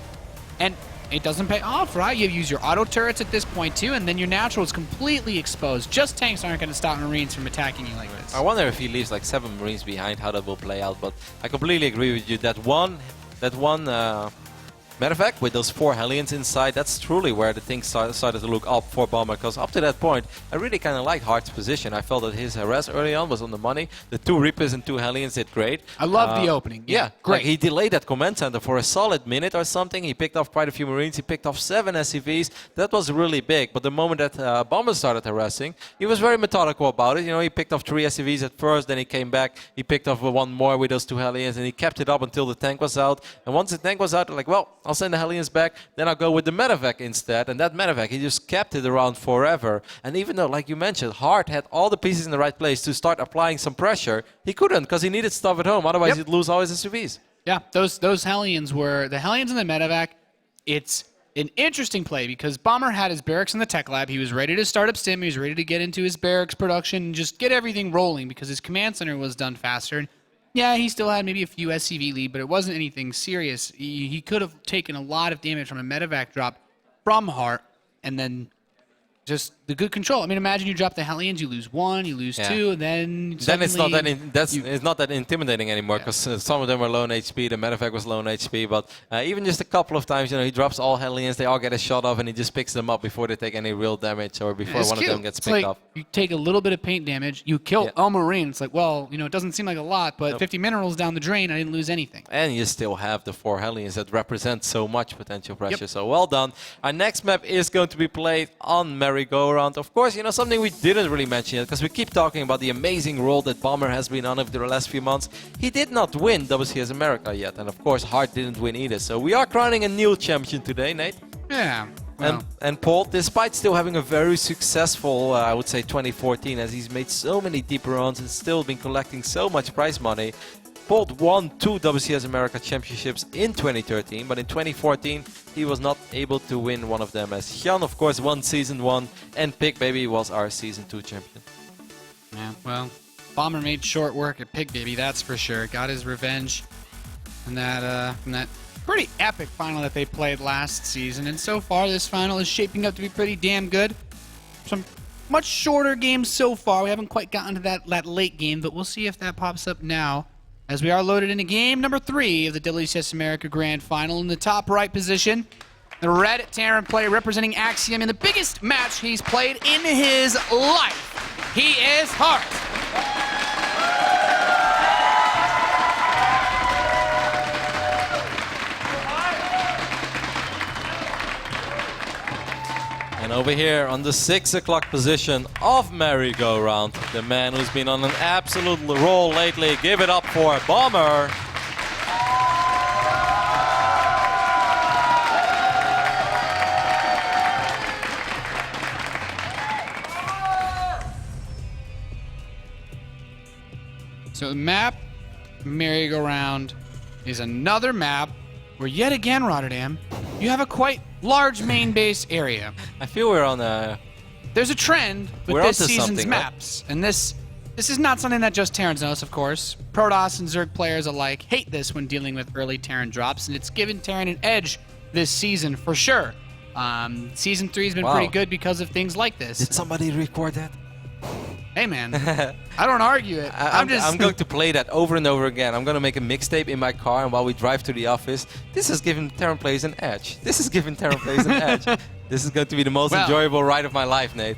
And it doesn't pay off, right? You use your auto turrets at this point too, and then your natural is completely exposed. Just tanks aren't going to stop Marines from attacking you like this. I wonder if he leaves like 7 Marines behind, how that will play out. But I completely agree with you. That one medevac with those 4 Hellions inside, that's truly where the things started to look up for Bomber, because up to that point, I really kind of liked Hart's position. I felt that his harass early on was on the money. The 2 Reapers and 2 Hellions did great. I love the opening. Yeah, great. Like he delayed that command center for a solid minute or something. He picked off quite a few Marines. He picked off 7 SCVs. That was really big. But the moment that Bomber started harassing, he was very methodical about it. You know, he picked off 3 SCVs at first, then he came back. He picked off 1 more with those 2 Hellions, and he kept it up until the tank was out. And once the tank was out, like, well, I'll send the Hellions back. Then I'll go with the medevac instead. And that medevac, he just kept it around forever. And even though, like you mentioned, Hart had all the pieces in the right place to start applying some pressure, he couldn't because he needed stuff at home. Otherwise, he'd lose all his SUVs. Yeah, those Hellions were the Hellions and the medevac. It's an interesting play because Bomber had his barracks in the tech lab. He was ready to start up stim. He was ready to get into his barracks production and just get everything rolling because his command center was done faster. And yeah, he still had maybe a few SCV lead, but it wasn't anything serious. He could have taken a lot of damage from a medevac drop from Hart, and then just the good control. I mean, imagine you drop the Hellions, you lose 1, you lose 2, and then it's not that it's not that intimidating anymore because some of them were low on HP. The medevac was low on HP, but even just a couple of times, you know, he drops all Hellions, they all get a shot off, and he just picks them up before they take any real damage or before one of them gets picked up. You take a little bit of paint damage, you kill a Marine. It's like, well, you know, it doesn't seem like a lot, but 50 minerals down the drain, I didn't lose anything. And you still have the 4 Hellions that represent so much potential pressure. So well done. Our next map is going to be played on Merry-Go-Round. Of course, you know, something we didn't really mention yet, because we keep talking about the amazing role that Bomber has been on over the last few months. He did not win WCS America yet, and of course, Hart didn't win either. So we are crowning a new champion today, Nate. Yeah. Well. And Paul, despite still having a very successful, I would say 2014, as he's made so many deep runs and still been collecting so much prize money, Paul won 2 WCS America championships in 2013, but in 2014 he was not able to win one of them, as Jan of course won Season 1 and Pig Baby was our Season 2 champion. Yeah, well, Bomber made short work at Pig Baby, that's for sure. Got his revenge from that pretty epic final that they played last season, and so far this final is shaping up to be pretty damn good. Some much shorter games so far. We haven't quite gotten to that late game, but we'll see if that pops up now, as we are loaded into game number 3 of the WCS America Grand Final. In the top right position, the red Terran player representing Axiom in the biggest match he's played in his life. He is Hart. And over here on the 6 o'clock position of Merry-Go-Round, the man who's been on an absolute roll lately. Give it up for Bomber. So the map, Merry-Go-Round, is another map where yet again, Rotterdam, you have a quite large main base area. I feel we're on a... There's a trend with We're this onto season's something, maps, and this is not something that just Terrans knows, of course. Protoss and Zerg players alike hate this when dealing with early Terran drops, and it's given Terran an edge this season for sure. Season 3 has been pretty good because of things like this. Did somebody record that? Hey man, I don't argue it. I'm going to play that over and over again. I'm going to make a mixtape in my car, and while we drive to the office, this has given Terran players an edge. This has given Terran players an edge. This is going to be the most enjoyable ride of my life, Nate.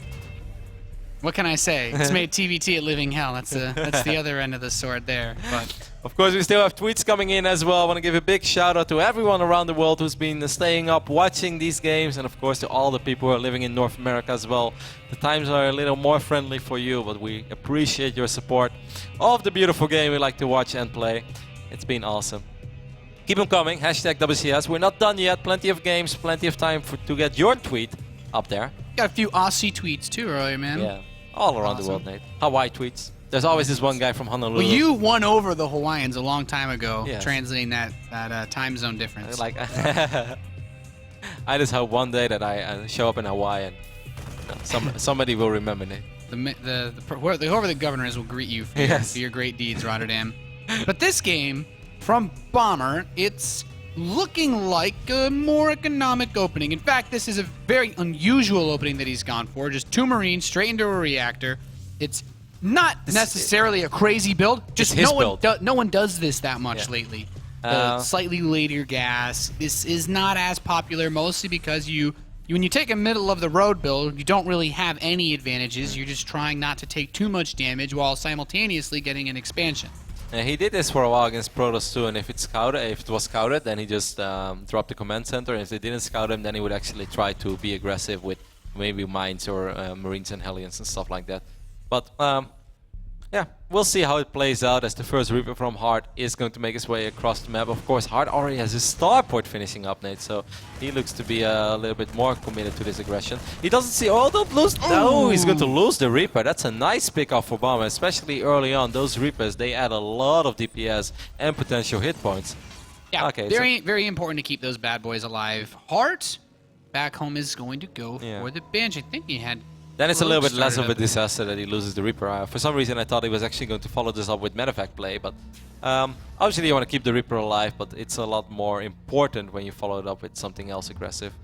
What can I say? It's made TvT a living hell. That's the other end of the sword there. But of course, we still have tweets coming in as well. I want to give a big shout out to everyone around the world who's been staying up, watching these games, and of course to all the people who are living in North America as well. The times are a little more friendly for you, but we appreciate your support of the beautiful game we like to watch and play. It's been awesome. Keep them coming. Hashtag WCS. We're not done yet. Plenty of games, plenty of time to get your tweet up there. Got a few Aussie tweets too earlier, man. Yeah, all around the world, Nate. Hawaii tweets. There's always this one guy from Honolulu. Well, you won over the Hawaiians a long time ago, translating that time zone difference. Like, I just hope one day that I show up in Hawaii and Somebody will remember, Nate. Whoever the governor is will greet you for, Yes. for your great deeds, Rotterdam. But this game, from Bomber, it's looking like a more economic opening. In fact, this is a very unusual opening that he's gone for. Just 2 Marines straight into a reactor. It's not necessarily a crazy build. Just his no one does this that much Yeah. lately. The slightly later gas. This is not as popular, mostly because when you take a middle of the road build, you don't really have any advantages. You're just trying not to take too much damage while simultaneously getting an expansion. He did this for a while against Protoss too, and if it was scouted, then he just dropped the command center. If they didn't scout him, then he would actually try to be aggressive with maybe mines or Marines and Hellions and stuff like that. But yeah, we'll see how it plays out as the first Reaper from Heart is going to make his way across the map. Of course, Heart already has his starport finishing up, Nate, so he looks to be a little bit more committed to this aggression. He doesn't see... Oh, don't lose... No, he's going to lose the Reaper. That's a nice pick-off for Bomber, especially early on. Those Reapers, they add a lot of DPS and potential hit points. Yeah, okay, very important to keep those bad boys alive. Heart, back home, is going to go for the Banshee. I think he had... Then it's a little bit less of a disaster that he loses the Reaper. For some reason I thought he was actually going to follow this up with medevac play, but obviously you want to keep the Reaper alive, but it's a lot more important when you follow it up with something else aggressive.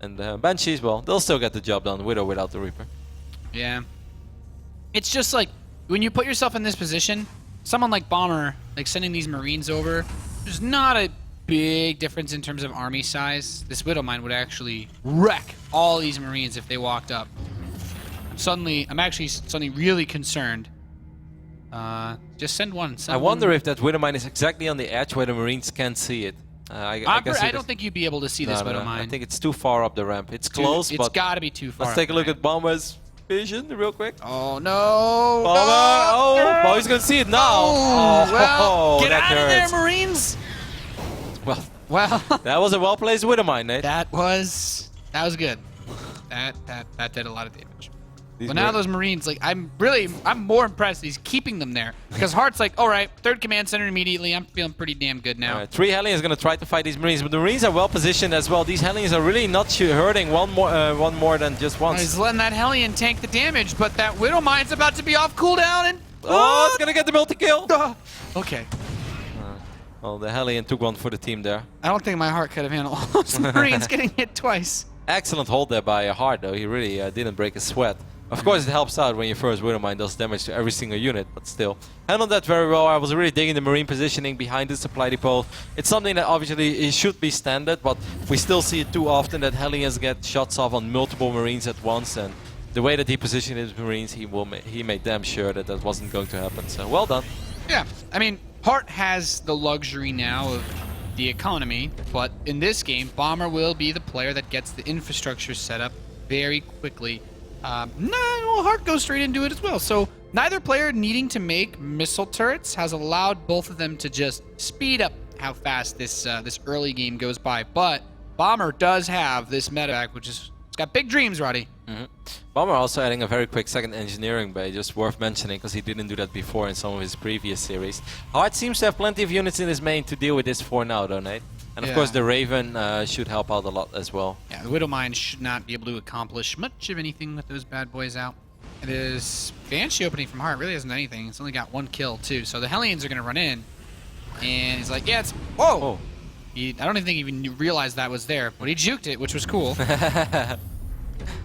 And Banshees, well, they'll still get the job done with or without the Reaper. Yeah. It's just like, when you put yourself in this position, someone like Bomber, like sending these Marines over, there's not a big difference in terms of army size. This Widowmine would actually wreck all these Marines if they walked up. I'm actually suddenly really concerned. Just send one. I wonder if that Widowmine is exactly on the edge where the Marines can't see it. I don't think you'd be able to see this Widowmine. I think it's too far up the ramp. It's close, but it's got to be too far. Let's take a look at Bomber's vision real quick. Oh no! Bomber! Oh, he's gonna see it now. Oh, well, get that out hurts. of there, Marines! Well, that was a well-placed Widowmine, Nate. That was good. That did a lot of damage. But now those Marines, like, I'm more impressed he's keeping them there. Because Heart's like, all right, 3rd command center immediately. I'm feeling pretty damn good now. 3 Hellions going to try to fight these Marines, but the Marines are well positioned as well. These Hellions are really not hurting one more than just once. He's letting that Hellion tank the damage, but that Widowmine's about to be off cooldown and... Oh, it's going to get the multi-kill. Okay. Well, the Hellion took one for the team there. I don't think my Heart could have handled all those Marines getting hit twice. Excellent hold there by Heart, though. He really didn't break a sweat. Of course, it helps out when your first Widowmine does damage to every single unit, but still. Handled that very well. I was really digging the Marine positioning behind the supply depot. It's something that obviously it should be standard, but we still see it too often that Hellions get shots off on multiple Marines at once, and the way that he positioned his Marines, he made damn sure that that wasn't going to happen, so well done. Yeah, I mean, Heart has the luxury now of the economy, but in this game, Bomber will be the player that gets the infrastructure set up very quickly. Heart goes straight into it as well. So neither player needing to make missile turrets has allowed both of them to just speed up how fast this early game goes by. But Bomber does have this medevac, which is it's got big dreams, Roddy. Bomber also adding a very quick second engineering bay, just worth mentioning because he didn't do that before in some of his previous series. Heart seems to have plenty of units in his main to deal with this for now, though, Nate. And of course the Raven should help out a lot as well. Yeah, the Widowmine should not be able to accomplish much of anything with those bad boys out. It is Banshee opening from Heart really hasn't done anything. It's only got 1 kill too. So the Hellions are going to run in. And he's like, yeah, it's... Whoa! Oh. I don't even think he even realized that was there. But he juked it, which was cool.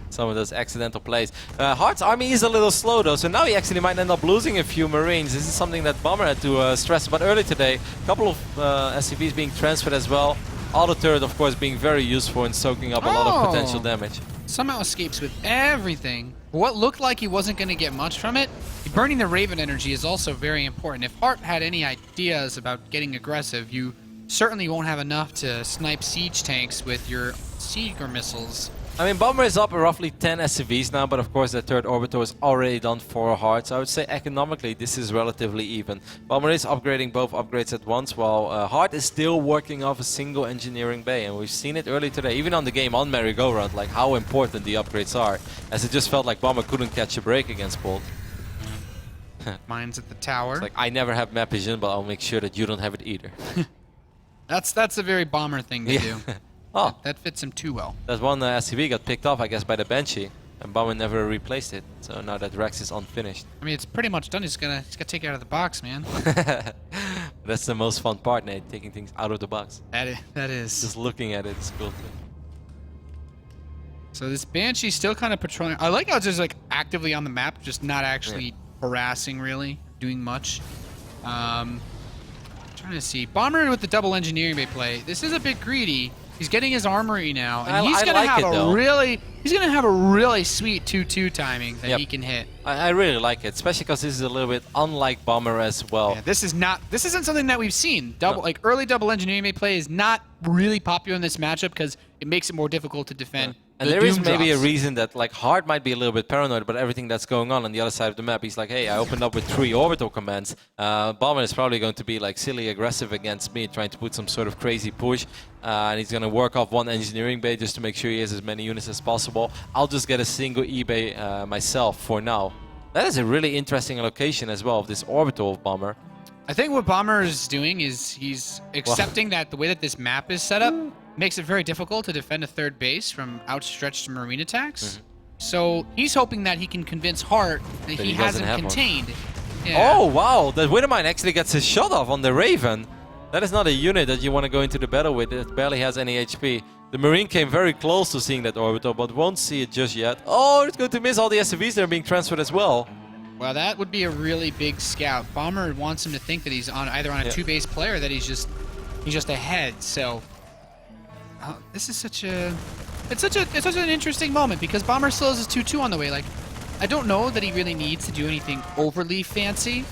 Some of those accidental plays. Heart's army is a little slow though, so now he actually might end up losing a few Marines. This is something that Bomber had to stress about early today. A couple of SCVs being transferred as well. Auto turret, of course, being very useful in soaking up a lot of potential damage. Somehow escapes with everything. What looked like he wasn't going to get much from it, burning the Raven energy is also very important. If Heart had any ideas about getting aggressive, you certainly won't have enough to snipe siege tanks with your Seeger missiles. I mean, Bomber is up at roughly 10 SCVs now, but of course the 3rd Orbital is already done for Heart, so I would say economically this is relatively even. Bomber is upgrading both upgrades at once, while Heart is still working off a single engineering bay, and we've seen it early today, even on the game on merry-go-round, like how important the upgrades are, as it just felt like Bomber couldn't catch a break against Bolt. Mine's at the tower. It's like, I never have map vision, but I'll make sure that you don't have it either. That's a very Bomber thing to do. Oh, that fits him too well. That one SCV got picked off, I guess, by the Banshee. and Bomber never replaced it. So now that Rex is unfinished. I mean, it's pretty much done. He's gonna take it out of the box, man. That's the most fun part, Nate, taking things out of the box. That is. Just looking at it is cool too. So this Banshee's still kind of patrolling. I like how it's just like actively on the map, just not actually harassing really, doing much. Trying to see. Bomber with the double engineering bay play. This is a bit greedy. He's getting his armory now, and he's gonna have a really sweet 2-2 timing that he can hit. I really like it, especially because this is a little bit unlike Bomber as well. Yeah, this isn't something that we've seen. Like early double engineering bay play is not really popular in this matchup because it makes it more difficult to defend. And there is maybe a reason that like Hard might be a little bit paranoid about everything that's going on the other side of the map. He's like, hey, I opened up with 3 orbital commands. Bomber is probably going to be like silly aggressive against me, trying to put some sort of crazy push. And he's going to work off 1 engineering bay just to make sure he has as many units as possible. I'll just get a single E-bay myself for now. That is a really interesting location as well of this orbital Bomber. I think what Bomber is doing is he's accepting that the way that this map is set up makes it very difficult to defend a third base from outstretched marine attacks. So he's hoping that he can convince Hart that he has him contained. Yeah. Oh, wow. That Widowmine actually gets his shot off on the Raven. That is not a unit that you want to go into the battle with. It barely has any HP. The Marine came very close to seeing that orbital, but won't see it just yet. Oh, it's going to miss all the SCVs that are being transferred as well. Well, that would be a really big scout. Bomber wants him to think that he's either on a 2-base play or that he's just ahead. So this is such an interesting moment because Bomber still has his 2-2 on the way. Like, I don't know that he really needs to do anything overly fancy,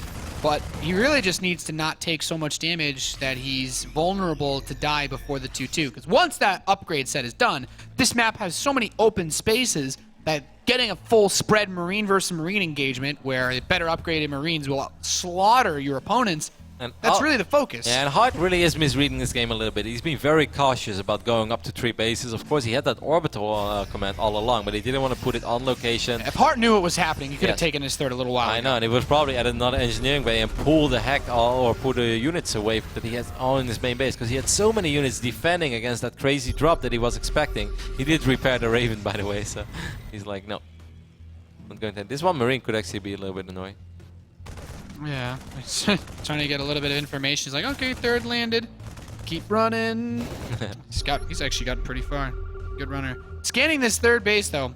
but he really just needs to not take so much damage that he's vulnerable to die before the 2-2. Because once that upgrade set is done, this map has so many open spaces that getting a full spread Marine versus Marine engagement where better upgraded Marines will slaughter your opponents, and that's really the focus. Yeah, and Hart really is misreading this game a little bit. He's been very cautious about going up to 3 bases. Of course, he had that orbital command all along, but he didn't want to put it on location. If Hart knew what was happening, he could have taken his third a little while ago. I know, and he would probably add another engineering bay and pull the heck or pull the units away that he has on his main base, because he had so many units defending against that crazy drop that he was expecting. He did repair the Raven, by the way, so he's like, no. Not going to. This one Marine could actually be a little bit annoying. Yeah, trying to get a little bit of information. He's like, okay, third landed. Keep running. He's actually got pretty far. Good runner. Scanning this third base though.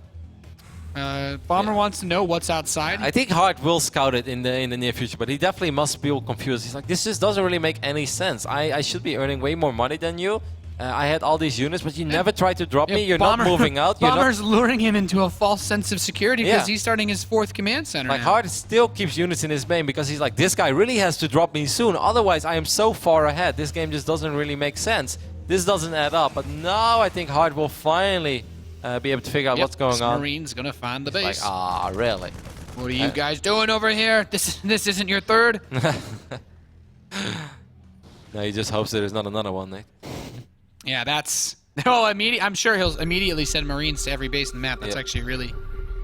Bomber wants to know what's outside. I think Hart will scout it in the near future, but he definitely must feel confused. He's like, this just doesn't really make any sense. I should be earning way more money than you. I had all these units, but you never tried to drop me. You're not moving out. Bomber's luring him into a false sense of security because he's starting his 4th command center. Like, Hart still keeps units in his main because he's like, this guy really has to drop me soon. Otherwise, I am so far ahead. This game just doesn't really make sense. This doesn't add up. But now I think Hart will finally be able to figure out what's going on. Marine's going to find the base. Like, really? What are you guys doing over here? This isn't your third? No, he just hopes that there's not another one, Nick. Yeah, that's... Oh, I'm sure he'll immediately send Marines to every base in the map. That's actually really...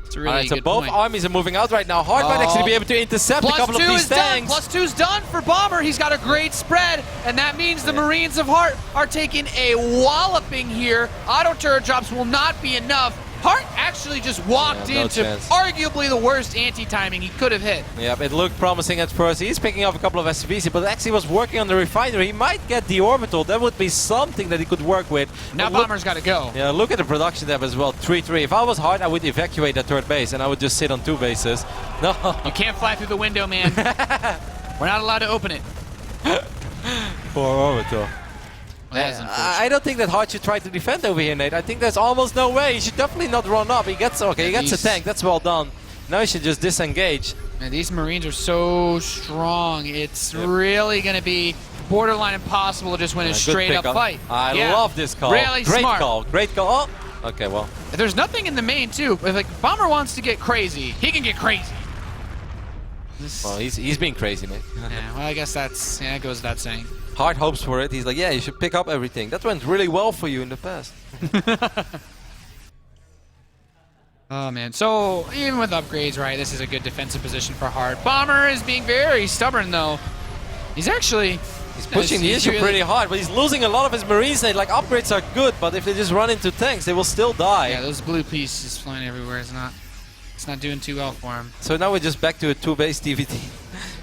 It's a really Alright, so good both point. armies are moving out right now. Hart might actually be able to intercept a couple of these tanks. +2's done for Bomber. He's got a great spread, and that means the Marines of Hart are taking a walloping here. Auto turret drops will not be enough. Hart actually just walked into arguably the worst anti-timing he could have hit. Yep, it looked promising at first. He's picking up a couple of SCVs, but actually was working on the refinery. He might get the orbital. That would be something that he could work with. Now Bomber's got to go. Yeah, look at the production depth as well. 3-3. If I was Hart, I would evacuate that third base, and I would just sit on 2 bases. No. You can't fly through the window, man. We're not allowed to open it. Poor orbital. I don't think that Hart should try to defend over here, Nate. I think there's almost no way. He should definitely not run up. He gets he gets a tank. That's well done. Now he should just disengage. Man, these Marines are so strong. It's really going to be borderline impossible to just win a straight-up fight. I love this call. Really Great smart. call. Great call. Oh, okay, well. There's nothing in the main, too. If like Bomber wants to get crazy, he can get crazy. Well, he's being crazy, Nate. Yeah, well, I guess that's it goes without saying. Hard hopes for it. He's like, yeah, you should pick up everything. That went really well for you in the past. Oh, man. So, even with upgrades, right, this is a good defensive position for Hart. Bomber is being very stubborn, though. He's actually He's pushing the issue pretty hard, but he's losing a lot of his Marines. Like, upgrades are good, but if they just run into tanks, they will still die. Yeah, those blue pieces flying everywhere is not doing too well for him. So now we're just back to a 2-base TvT.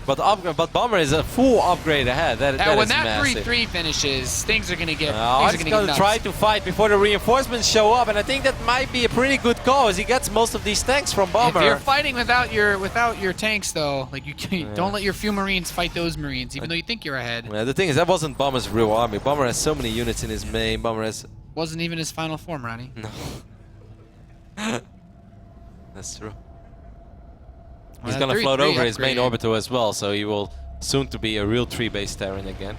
But Bomber is a full upgrade ahead. That when is that massive. 3-3 finishes, things are going to get He's going to try to fight before the reinforcements show up, and I think that might be a pretty good call, as he gets most of these tanks from Bomber. If you're fighting without your tanks, though, like you don't let your few Marines fight those Marines, even though you think you're ahead. Yeah, the thing is, that wasn't Bomber's real army. Bomber has so many units in his main. Bomber has... Wasn't even his final form, Ronnie. No. That's true. Well, He's going to float over his main upgrade. orbital as well, so he will soon to be a real 3-base Terran again.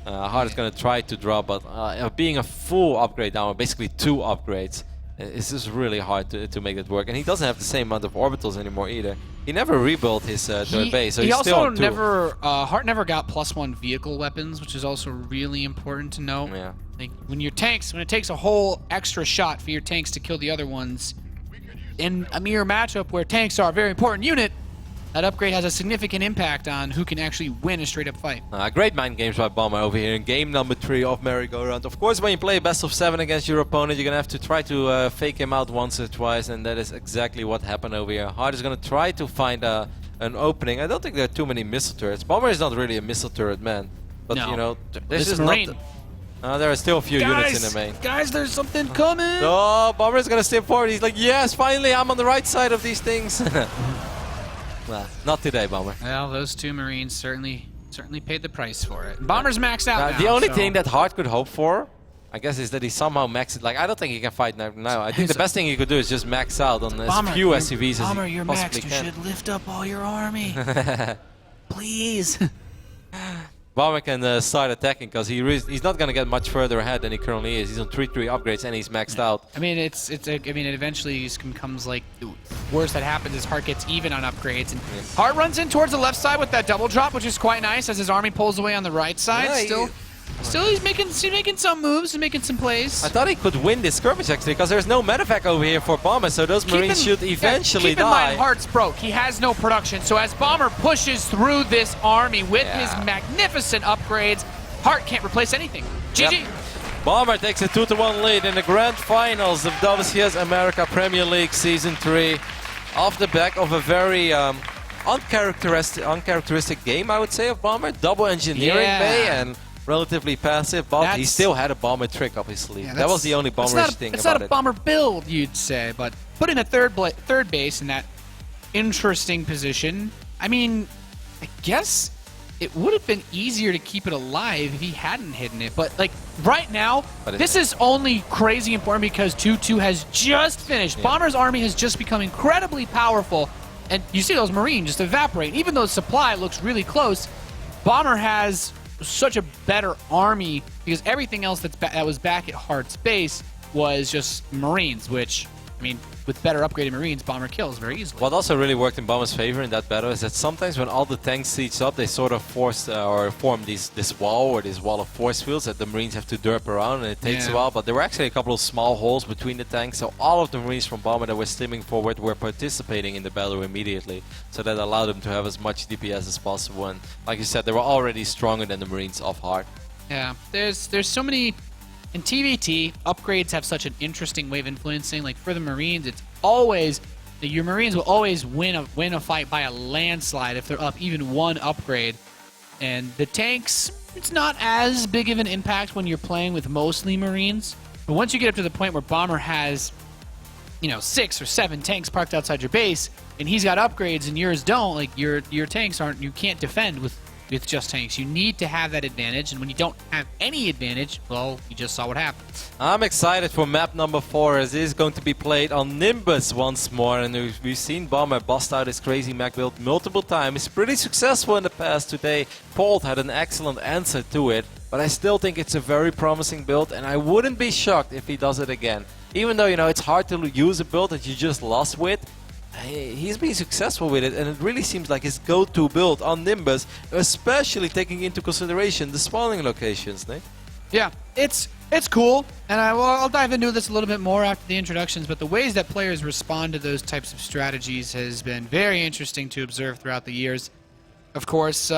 Hard is going to try to drop, but being a full upgrade now, basically 2 upgrades, it's just really hard to make that work. And he doesn't have the same amount of orbitals anymore either. He never rebuilt his third base, so he's still on 2. Hart never got +1 vehicle weapons, which is also really important to know. Yeah. Like when it takes a whole extra shot for your tanks to kill the other ones, in a mirror matchup where tanks are a very important unit, that upgrade has a significant impact on who can actually win a straight-up fight. Great mind games by Bomber over here in game number 3 of Merry-Go-Round. Of course, when you play best of 7 against your opponent, you're going to have to try to fake him out once or twice, and that is exactly what happened over here. Hard is going to try to find an opening. I don't think there are too many missile turrets. Bomber is not really a missile turret man, but No. you know, this is Marine. not... there are still a few units in the main. Guys, there's something coming! Oh, Bomber is going to step forward. He's like, yes, finally, I'm on the right side of these things. Well, not today, Bomber. Well, those 2 Marines certainly paid the price for it. Bomber's maxed out now, the only so- thing that Hart could hope for, I guess, is that he somehow maxes. Like, I don't think he can fight now. I think the best thing he could do is just max out on as few SCVs as he you're possibly maxed. can. You should lift up all your army. Please. Bomber can start attacking because he's not going to get much further ahead than he currently is. He's on 3-3 upgrades and he's maxed out. I mean, it eventually just becomes like the worst that happens is Hart gets even on upgrades, and Hart runs in towards the left side with that double drop, which is quite nice as his army pulls away on the right side. Yeah, Still, he's making some moves and making some plays. I thought he could win this skirmish actually because there's no medevac over here for Bomber, so those Marines should eventually keep in die. mind, Hart's broke. He has no production, so as Bomber pushes through this army with his magnificent upgrades, Hart can't replace anything. GG. Yep. Bomber takes a 2-1 lead in the grand finals of WCS America Premier League Season 3 off the back of a very uncharacteristic game, I would say, of Bomber. Double engineering bay and relatively passive, but he still had a Bomber trick up his sleeve. That was the only Bomberish thing about it. It's not a Bomber build, you'd say, but putting a third base in that interesting position, I mean, I guess it would have been easier to keep it alive if he hadn't hidden it. But like right now, this is only crazy important because 2-2 has just finished. Bomber's army has just become incredibly powerful, and you see those Marines just evaporate. Even though supply looks really close, Bomber has such a better army because everything else that was back at Hart's base was just Marines, which, I mean, with better upgraded Marines, Bomber kills very easily. What also really worked in Bomber's favor in that battle is that sometimes when all the tanks siege up, they sort of form this wall or this wall of force fields that the Marines have to derp around, and it takes a while. But there were actually a couple of small holes between the tanks, so all of the Marines from Bomber that were steaming forward were participating in the battle immediately. So that allowed them to have as much DPS as possible. And like you said, they were already stronger than the Marines of Hart. Yeah, there's so many. In TvT, upgrades have such an interesting way of influencing. Like for the Marines, it's always your Marines will always win a fight by a landslide if they're up even 1 upgrade. And the tanks, it's not as big of an impact when you're playing with mostly Marines. But once you get up to the point where Bomber has, 6 or 7 tanks parked outside your base, and he's got upgrades and yours don't, like your tanks you can't defend with just tanks. You need to have that advantage, and when you don't have any advantage, well, you just saw what happened. I'm excited for map number 4 as it is going to be played on Nimbus once more, and we've seen Bomber bust out his crazy mech build multiple times. It's pretty successful in the past. Today, Polt had an excellent answer to it, but I still think it's a very promising build, and I wouldn't be shocked if he does it again. Even though, it's hard to use a build that you just lost with, he's been successful with it, and it really seems like his go-to build on Nimbus, especially taking into consideration the spawning locations, Nate. Yeah, it's cool, and I'll dive into this a little bit more after the introductions, but the ways that players respond to those types of strategies has been very interesting to observe throughout the years. Of course,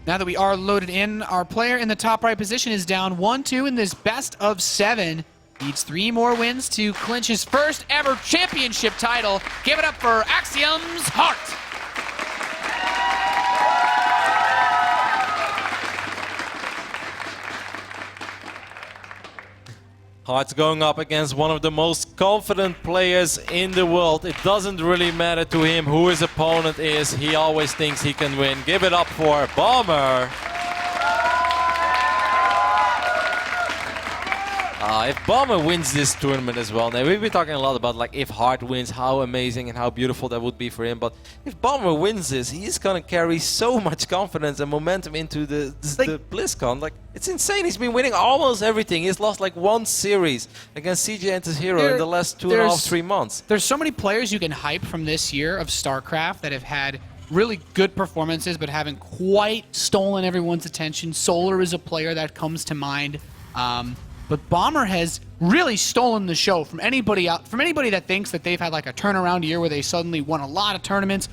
Now that we are loaded in, our player in the top right position is down 1-2 in this best of 7. Needs 3 more wins to clinch his first ever championship title. Give it up for Axiom's Heart. Heart's going up against one of the most confident players in the world. It doesn't really matter to him who his opponent is. He always thinks he can win. Give it up for Bomber. If Bomber wins this tournament as well, now we've been talking a lot about like if Hart wins, how amazing and how beautiful that would be for him. But if Bomber wins this, he's gonna carry so much confidence and momentum into the BlizzCon. Like, it's insane. He's been winning almost everything. He's lost like 1 series against CJ and his hero in the last 2.5, 3 months. There's so many players you can hype from this year of StarCraft that have had really good performances but haven't quite stolen everyone's attention. Solar is a player that comes to mind. But Bomber has really stolen the show from anybody that thinks that they've had like a turnaround year where they suddenly won a lot of tournaments.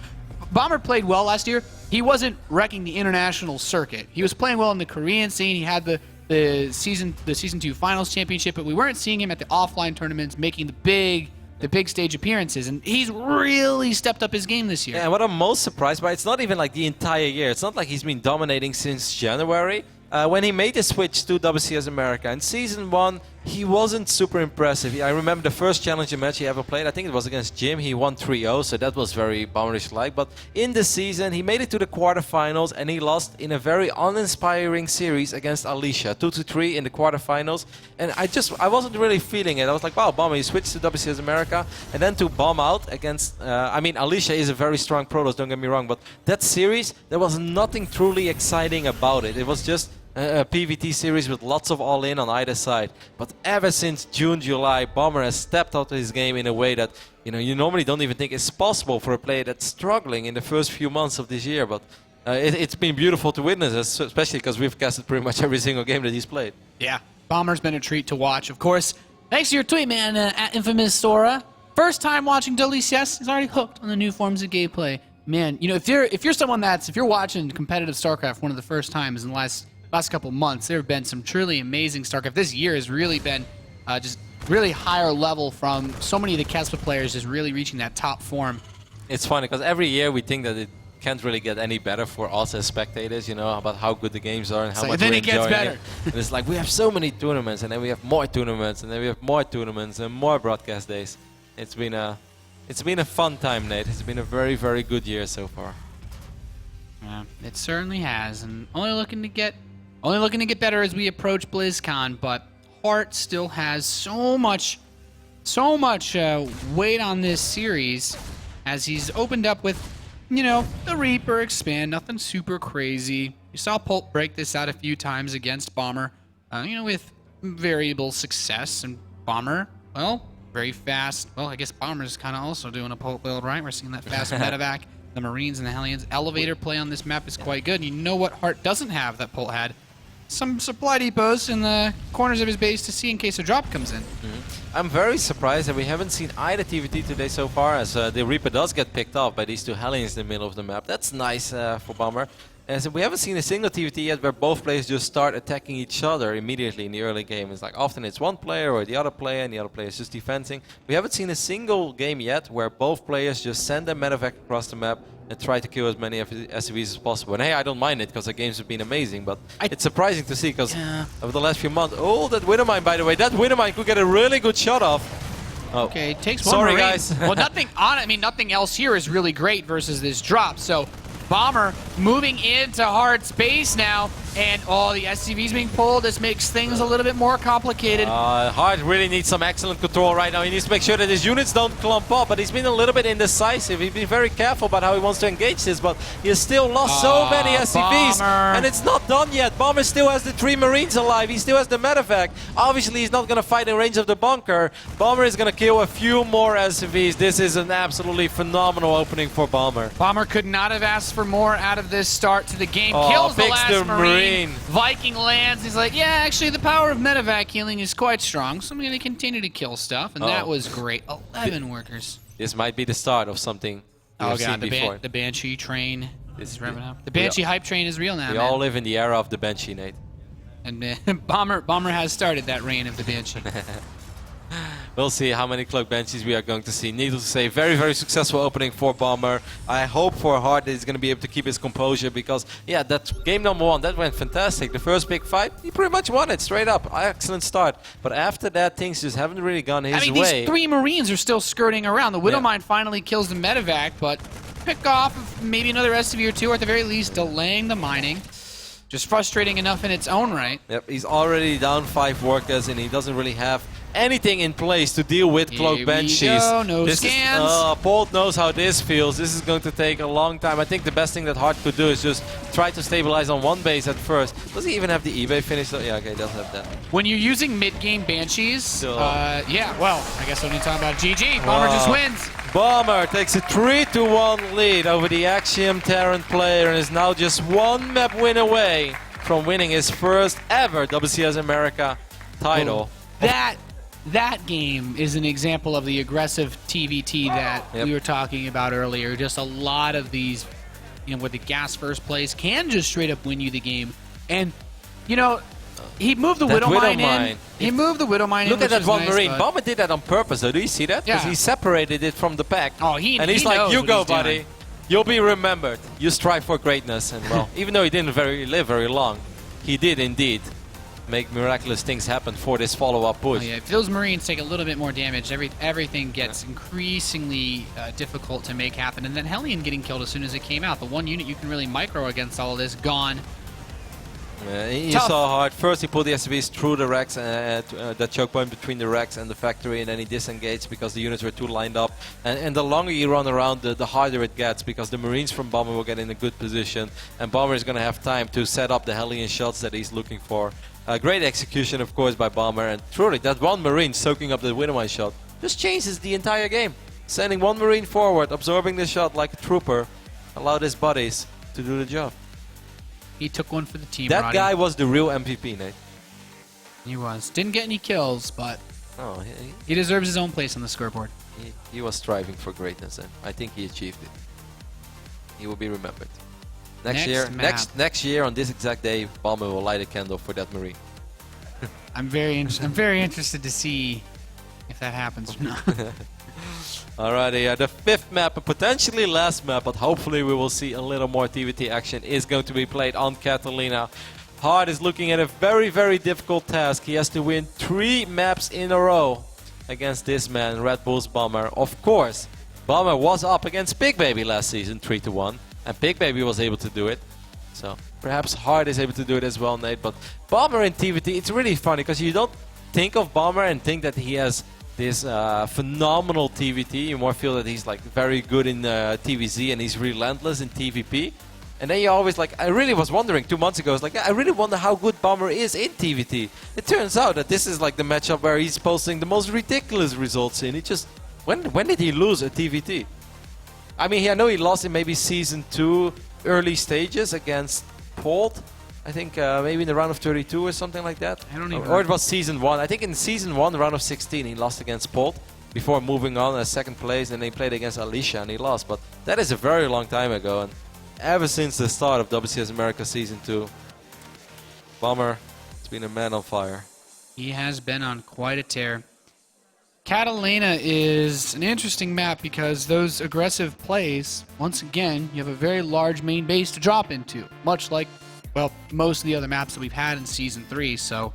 Bomber played well last year. He wasn't wrecking the international circuit. He was playing well in the Korean scene. He had the season 2 finals championship, but we weren't seeing him at the offline tournaments making the big stage appearances, and he's really stepped up his game this year. Yeah, and what I'm most surprised by, it's not even like the entire year. It's not like he's been dominating since January. When he made the switch to WCS America in Season 1, he wasn't super impressive. I remember the first Challenger match he ever played, I think it was against Jim. He won 3-0, so that was very Bomberish-like. But in the season, he made it to the quarterfinals, and he lost in a very uninspiring series against Alicia, 2-3 in the quarterfinals. And I wasn't really feeling it. I was like, wow, Bomber, he switched to WCS America, and then to bomb out against, I mean, Alicia is a very strong Protoss, don't get me wrong, but that series, there was nothing truly exciting about it. It was just a PvT series with lots of all-in on either side. But ever since June, July, Bomber has stepped out of his game in a way that you normally don't even think is possible for a player that's struggling in the first few months of this year. But it's been beautiful to witness, especially because we've casted pretty much every single game that he's played. Yeah, Bomber's been a treat to watch. Of course, thanks to your tweet, man, at Infamous Sora. First time watching WCS, he's already hooked on the new forms of gameplay. Man, if you're watching competitive StarCraft one of the first times in the last couple months, there have been some truly amazing StarCraft. This year has really been just really higher level from so many of the Kespa players just really reaching that top form. It's funny because every year we think that it can't really get any better for us as spectators, about how good the games are and how much we're enjoying it. Then it gets better. And it's like we have so many tournaments, and then we have more tournaments, and then we have more tournaments and more broadcast days. It's been a fun time, Nate. It's been a very, very good year so far. Yeah, it certainly has, and only looking to get better as we approach BlizzCon. But Hart still has so much weight on this series, as he's opened up with, the Reaper expand, nothing super crazy. You saw Pult break this out a few times against Bomber, with variable success. And Bomber, well, very fast. Well, I guess Bomber's kind of also doing a Pult build, right? We're seeing that fast medevac. The Marines and the Hellions. Elevator play on this map is quite good. And you know what Hart doesn't have that Pult had? Some supply depots in the corners of his base to see in case a drop comes in. I'm very surprised that we haven't seen either TvT today so far, as the Reaper does get picked off by these two Hellions in the middle of the map. That's nice for Bomber. And so we haven't seen a single TvT yet where both players just start attacking each other immediately in the early game. It's like often it's one player or the other player, and the other player is just defending. We haven't seen a single game yet where both players just send their medevac across the map and try to kill as many SCVs as possible. And hey, I don't mind it because the games have been amazing, but it's surprising to see because over the last few months, oh, that Widowmine, by the way, that Widowmine could get a really good shot off. Oh. Okay, takes one Sorry, Marine. guys. Well, nothing else here is really great versus this drop. So Bomber moving into Hart's base now, and the SCV's being pulled. This makes things a little bit more complicated. Hart really needs some excellent control right now. He needs to make sure that his units don't clump up, but he's been a little bit indecisive. He's been very careful about how he wants to engage this, but he has still lost so many SCVs, and it's not done yet. Bomber still has the 3 Marines alive. He still has the medevac. Obviously, he's not going to fight in range of the bunker. Bomber is going to kill a few more SCVs. This is an absolutely phenomenal opening for Bomber. Bomber could not have asked for more out of this start to the game. Kills the last Marine. Viking lands. He's like, yeah, actually, the power of medevac healing is quite strong, so I'm going to continue to kill stuff. And that was great. 11 workers. This might be the start of something we've seen before. The Banshee train This The Banshee hype train is real now, we man. all live in the era of the Banshee, Nate. And Bomber has started that reign of the Banshee. We'll see how many Cloak Banshees we are going to see. Needless to say, very, very successful opening for Bomber. I hope for Hart that he's going to be able to keep his composure because, yeah, that game number 1, that went fantastic. The first big fight, he pretty much won it straight up. Excellent start. But after that, things just haven't really gone his way. These 3 Marines are still skirting around. The Widowmine finally kills the medevac, but pick off maybe another SCV or 2, or at the very least, delaying the mining. Just frustrating enough in its own right. Yep, he's already down 5 workers and he doesn't really have anything in place to deal with Cloak Banshees. No scans. Bolt knows how this feels. This is going to take a long time. I think the best thing that Hart could do is just try to stabilize on one base at first. Does he even have the eBay finish? Yeah, okay, he doesn't have that. When you're using mid-game Banshees, yeah, well, I guess I don't need to talk about it. GG, Bomber just wins. Bomber takes a 3-1 lead over the Axiom Terran player and is now just 1 map win away from winning his first ever WCS America title. Well, that game is an example of the aggressive TvT that we were talking about earlier. Just a lot of these, where the gas first plays can just straight up win you the game. And, he moved the Widowmine in. He moved the Widowmine in. Look at that one nice, Marine. Bomber did that on purpose, though. Do you see that? Because he separated it from the pack. Oh, and he's like, you go, buddy. You'll be remembered. You strive for greatness. And, well, even though he didn't live very long, he did indeed make miraculous things happen for this follow-up push. Oh, yeah. If those Marines take a little bit more damage, everything gets increasingly difficult to make happen. And then Hellion getting killed as soon as it came out. The one unit you can really micro against all of this, gone. Yeah, you saw Hart. First he pulled the SCVs through the racks, that choke point between the racks and the factory, and then he disengaged because the units were too lined up. And the longer you run around, the harder it gets because the Marines from Bomber will get in a good position, and Bomber is going to have time to set up the Hellion shots that he's looking for. Great execution, of course, by Bomber, and truly, that one Marine soaking up the Widowmine shot just changes the entire game. Sending one Marine forward, absorbing the shot like a trooper, allowed his buddies to do the job. He took one for the team, That Roddy. guy was the real MVP, Nate. He was. Didn't get any kills, but Oh, he deserves his own place on the scoreboard. he was striving for greatness, and I think he achieved it. He will be remembered. Next year on this exact day, Bomber will light a candle for that Marine. I'm very interested to see if that happens or not. Alrighty, the 5th map, a potentially last map, but hopefully we will see a little more TvT action, is going to be played on Catalina. Hart is looking at a very, very difficult task. He has to win 3 maps in a row against this man, Red Bull's Bomber. Of course, Bomber was up against Big Baby last season, 3-1, and Big Baby was able to do it. So perhaps Hart is able to do it as well, Nate. But Bomber in TvT, it's really funny because you don't think of Bomber and think that he has this phenomenal TvT. You more feel that he's like very good in TvZ and he's relentless in TvP. And then you always like, I really was wondering 2 months ago, I was like, I really wonder how good Bomber is in TvT. It turns out that this is like the matchup where he's posting the most ridiculous results in. He just, when did he lose a TvT? I mean, I know he lost in maybe Season 2 early stages against Polt. I think maybe in the round of 32 or something like that. I don't even Or it was Season 1. I think in Season 1, the round of 16, he lost against Polt before moving on as 2nd place, and he played against Alicia and he lost. But that is a very long time ago, and ever since the start of WCS America Season 2, Bomber has been a man on fire. He has been on quite a tear. Catalina is an interesting map because those aggressive plays, once again, you have a very large main base to drop into, much like, well, most of the other maps that we've had in Season 3, so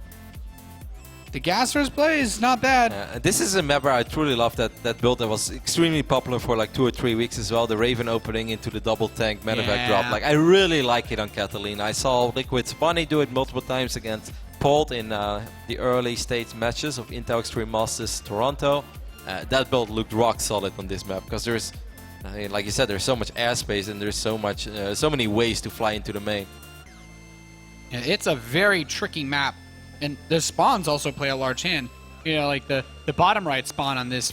the Gassers play is not bad. This is a map where I truly love that build that was extremely popular for like 2 or 3 weeks as well, the Raven opening into the double tank medevac drop. Like, I really like it on Catalina. I saw Liquid's Bunny do it multiple times against Polt in the early stage matches of Intel Extreme Masters Toronto. That build looked rock solid on this map because there's, like you said, there's so much airspace and there's so many ways to fly into the main. Yeah, it's a very tricky map, and the spawns also play a large hand. You know, like the bottom right spawn on this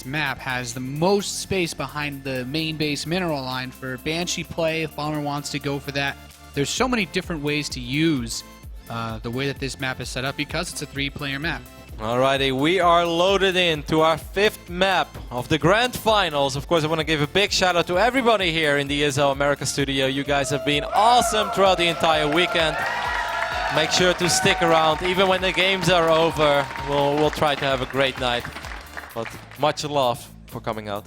map has the most space behind the main base mineral line for Banshee play if Bomber wants to go for that. There's so many different ways to use the way that this map is set up because it's a 3-player map. Alrighty, we are loaded in to our 5th map of the Grand Finals. Of course, I want to give a big shout out to everybody here in the ESL America studio. You guys have been awesome throughout the entire weekend. Make sure to stick around, even when the games are over. We'll try to have a great night. But much love for coming out.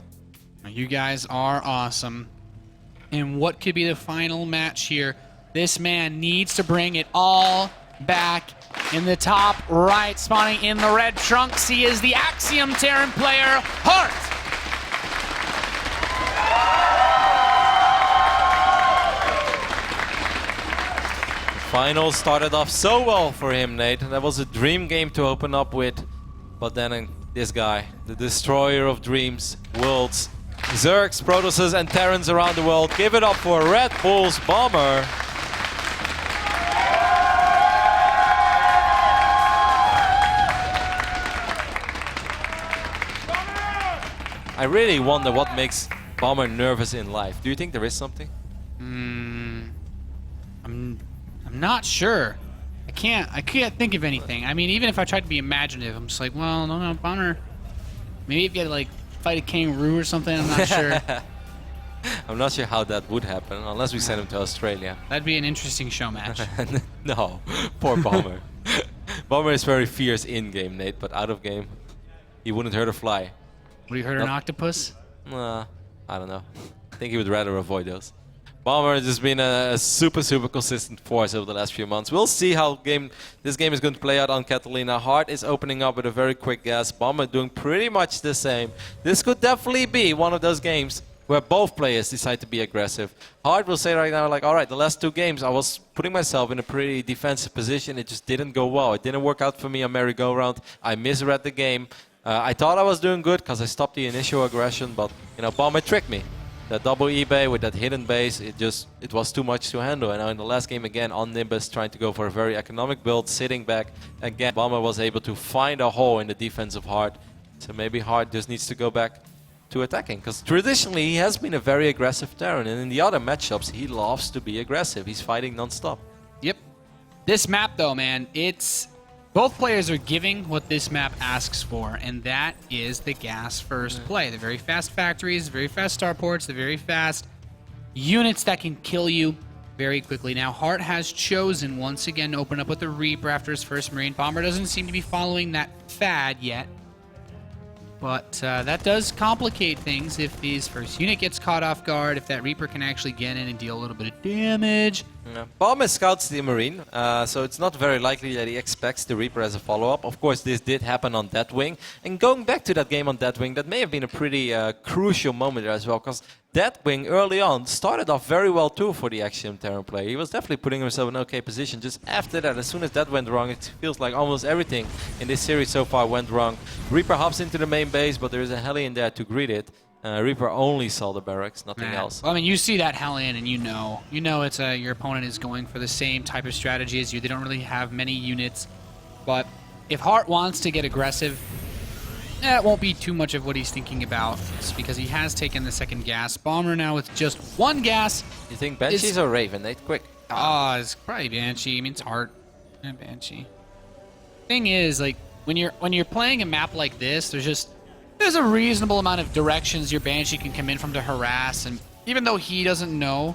You guys are awesome. And what could be the final match here? This man needs to bring it all back. In the top right, spawning in the red trunks, he is the Axiom Terran player, Heart. The final started off so well for him, Nate. That was a dream game to open up with. But then this guy, the destroyer of dreams, worlds, Zergs, Protosses, and Terrans around the world. Give it up for Red Bull's Bomber. I really wonder what makes Bomber nervous in life. Do you think there is something? I'm not sure. I can't think of anything. I mean, even if I tried to be imaginative, I'm just like, well, no, Bomber. Maybe if you had to like fight a kangaroo or something, I'm not sure. I'm not sure how that would happen, unless we send him to Australia. That'd be an interesting show match. No, poor Bomber. Bomber is very fierce in-game, Nate, but out-of-game, he wouldn't hurt a fly. Would you hurt an octopus? I don't know. I think he would rather avoid those. Bomber has just been a super consistent force over the last few months. We'll see how this game is going to play out on Catalina. Heart is opening up with a very quick gas. Bomber doing pretty much the same. This could definitely be one of those games where both players decide to be aggressive. Heart will say right now, like, all right, the last 2 games I was putting myself in a pretty defensive position. It just didn't go well. It didn't work out for me on merry-go-round. I misread the game. I thought I was doing good because I stopped the initial aggression, but you know, Bomber tricked me. That double eBay with that hidden base, it was too much to handle. And now in the last game again on Nimbus, trying to go for a very economic build, sitting back again, Bomber was able to find a hole in the defense of Heart. So maybe Heart just needs to go back to attacking, because traditionally he has been a very aggressive Terran, and in the other matchups he loves to be aggressive. He's fighting non-stop. Yep. This map though, man, both players are giving what this map asks for, and that is the gas first play. The very fast factories, the very fast starports, the very fast units that can kill you very quickly. Now, Heart has chosen once again to open up with the Reaper after his first Marine. Bomber doesn't seem to be following that fad yet, but that does complicate things if his first unit gets caught off guard, if that Reaper can actually get in and deal a little bit of damage. Yeah. Bomber scouts the Marine, so it's not very likely that he expects the Reaper as a follow-up. Of course, this did happen on Deathwing. And going back to that game on Deathwing, that may have been a pretty crucial moment there as well, because Deathwing early on started off very well too for the Axiom Terran player. He was definitely putting himself in an okay position. Just after that, as soon as that went wrong, it feels like almost everything in this series so far went wrong. Reaper hops into the main base, but there is a Hellion there to greet it. Reaper only saw the barracks, nothing else. Well, I mean, you see that Hellion and you know it's your opponent is going for the same type of strategy as you. They don't really have many units, but if Heart wants to get aggressive, it won't be too much of what he's thinking about. It's because he has taken the second gas. Bomber now with just 1 gas. You think Banshees or Raven? Nate, quick. It's probably Banshee. I mean, it's Heart and Banshee. Thing is, like when you're playing a map like this, there's a reasonable amount of directions your Banshee can come in from to harass, and even though he doesn't know,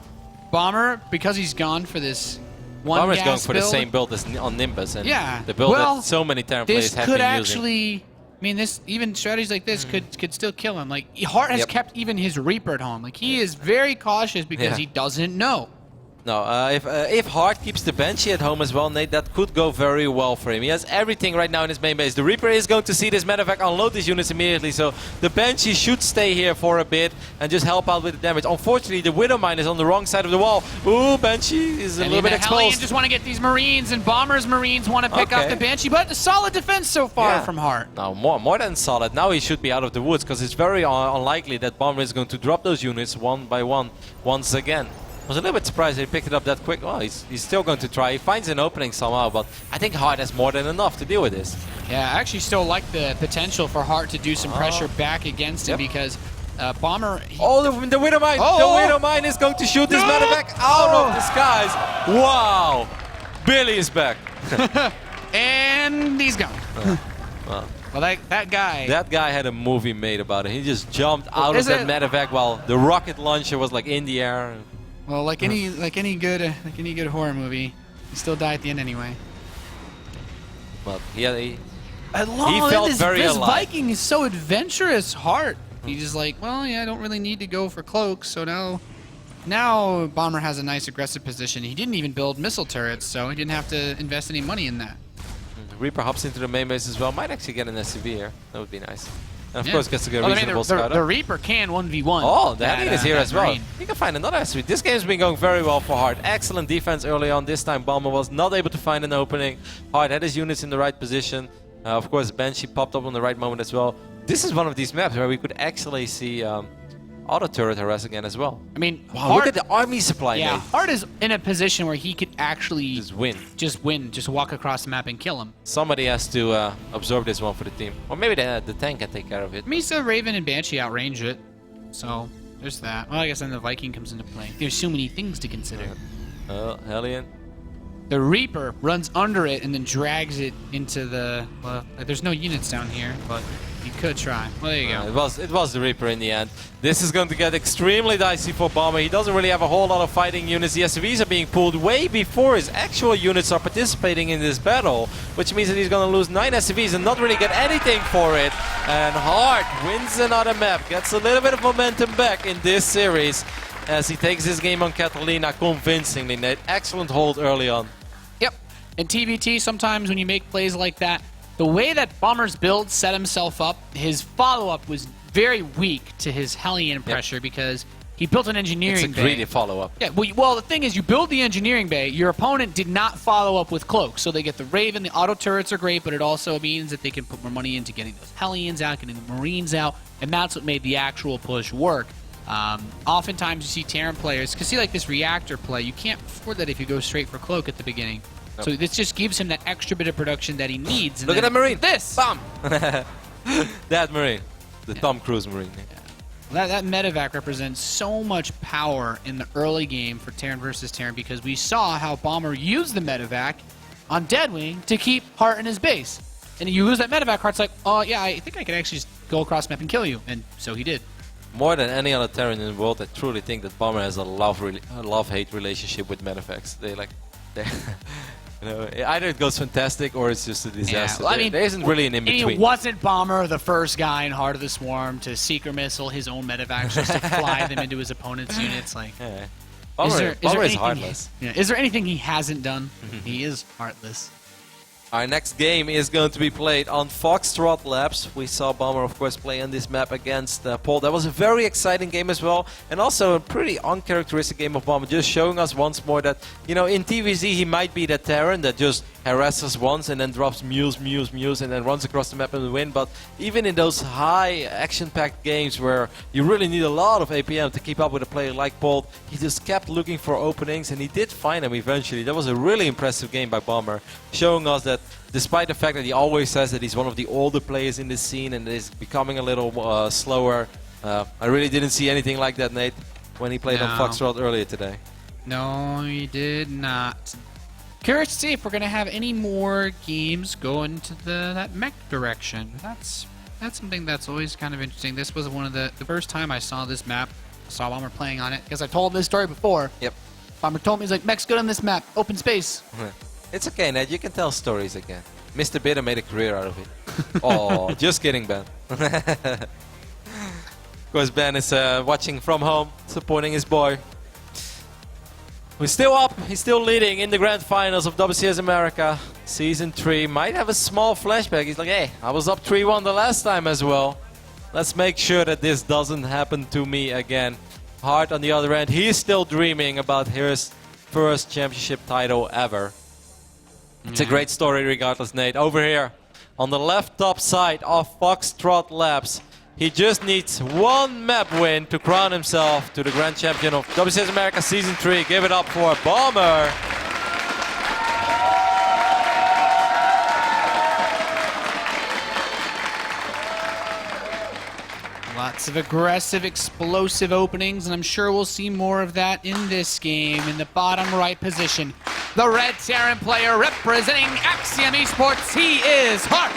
Bomber, because he's gone for this one Bomber's gas going for build, the same build as on Nimbus, and the build well, that so many Terran players this have could been actually, using. I mean, this even strategies like this could still kill him. Like Heart has kept even his Reaper at home. Like he is very cautious because he doesn't know. No, if Heart keeps the Banshee at home as well, Nate, that could go very well for him. He has everything right now in his main base. The Reaper is going to see this, matter of fact, unload these units immediately, so the Banshee should stay here for a bit and just help out with the damage. Unfortunately, the Widowmine is on the wrong side of the wall. Ooh, Banshee is a little bit exposed. Hellion just want to get these Marines, and Bomber's Marines want to pick off the Banshee, but a solid defense so far from Heart. No, more than solid. Now he should be out of the woods, because it's very unlikely that Bomber is going to drop those units one by one once again. I was a little bit surprised he picked it up that quick. Oh, he's still going to try. He finds an opening somehow, but I think Heart has more than enough to deal with this. Yeah, I actually still like the potential for Heart to do some pressure back against him because Bomber... the Widowmine! The Widowmine is going to shoot this medevac out of the skies. Wow! Billy is back. And he's gone. Well, that guy. that guy had a movie made about it. He just jumped out of that medevac while the rocket launcher was like in the air. Well, like any good horror movie, he still died at the end anyway. Well, he He felt very this alive. Viking is so adventurous heart. He's just like, well, yeah, I don't really need to go for cloaks, so now Bomber has a nice aggressive position. He didn't even build missile turrets, so he didn't have to invest any money in that. Reaper hops into the main base as well. Might actually get an SCV here. That would be nice. And of Yeah. course gets to get a Well, I mean, reasonable the scout. Reaper can 1v1. Oh, the Hellion is here as well. Marine. You can find another SCV. This game's been going very well for Hard. Excellent defense early on. This time Bomber was not able to find an opening. Hard had his units in the right position. Of course, Banshee popped up on the right moment as well. This is one of these maps where we could actually see auto turret harass again as well. I mean, Wow, look at the army supply. Yeah, Nate. Hard is in a position where he could actually Just win. just walk across the map and kill him. Somebody has to absorb this one for the team. Or maybe the tank can take care of it. Misa, Raven, and Banshee outrange it. So, there's that. Well, I guess then the Viking comes into play. There's so many things to consider. Hellion. The Reaper runs under it and then drags it into the... Well, there's no units down here, but you could try. Well, there you go. It was the Reaper in the end. This is going to get extremely dicey for Bomber. He doesn't really have a whole lot of fighting units. The SCVs are being pulled way before his actual units are participating in this battle, which means that he's going to lose 9 SCVs and not really get anything for it. And Hard wins another map, gets a little bit of momentum back in this series as he takes this game on Catalina convincingly, Nate. Excellent hold early on. Yep. In TvT, sometimes when you make plays like that, the way that Bomber's build set himself up, his follow-up was very weak to his Hellion pressure because he built an engineering It's a greedy follow-up. Yeah, well, the thing is, you build the engineering bay, your opponent did not follow up with cloaks, so they get the Raven, the auto turrets are great, but it also means that they can put more money into getting those Hellions out, getting the Marines out, and that's what made the actual push work. Oftentimes you see Terran players, because see like this reactor play, you can't afford that if you go straight for cloak at the beginning. Nope. So this just gives him that extra bit of production that he needs. And look at that Marine! This! Bam! That Marine. The Tom Cruise Marine. Yeah. That medevac represents so much power in the early game for Terran versus Terran because we saw how Bomber used the medevac on Deadwing to keep Hart in his base. And you lose that medevac, Hart's like, oh yeah, I think I could actually just go across the map and kill you. And so he did. More than any other Terran in the world, I truly think that Bomber has a love-hate relationship with medevacs. You know, either it goes fantastic or it's just a disaster. Yeah, well, I mean, there isn't really an in-between. It wasn't Bomber the first guy in Heart of the Swarm to seeker missile his own medevacs just to fly them into his opponent's units. Like, yeah. Bomber is heartless. Is there anything he hasn't done? He is heartless. Our next game is going to be played on Foxtrot Labs. We saw Bomber, of course, play on this map against Paul. That was a very exciting game as well, and also a pretty uncharacteristic game of Bomber, just showing us once more that, you know, in TvZ he might be that Terran that just harasses once and then drops mules, and then runs across the map and win. But even in those high action-packed games where you really need a lot of APM to keep up with a player like Paul, he just kept looking for openings, and he did find them eventually. That was a really impressive game by Bomber, showing us that despite the fact that he always says that he's one of the older players in this scene and is becoming a little slower, I really didn't see anything like that, Nate, when he played on Foxtrot earlier today. No, he did not. Curious to see if we're going to have any more games go into that mech direction. That's something that's always kind of interesting. This was one of the first time I saw this map, saw Bomber playing on it, because I told this story before. Yep. Bomber told me, he's like, mech's good on this map, open space. It's okay, Ned. You can tell stories again. Mr. Bitter made a career out of it. Oh, just kidding, Ben. Of course, Ben is watching from home, supporting his boy. Who's still up. He's still leading in the grand finals of WCS America. Season 3 might have a small flashback. He's like, hey, I was up 3-1 the last time as well. Let's make sure that this doesn't happen to me again. Hart on the other end. He's still dreaming about his first championship title ever. It's a great story regardless, Nate. Over here, on the left top side of Foxtrot Labs, he just needs one map win to crown himself to the Grand Champion of WCS America Season 3. Give it up for Bomber. Lots of aggressive, explosive openings, and I'm sure we'll see more of that in this game. In the bottom right position, the red Terran player representing Axiom Esports, he is Hart.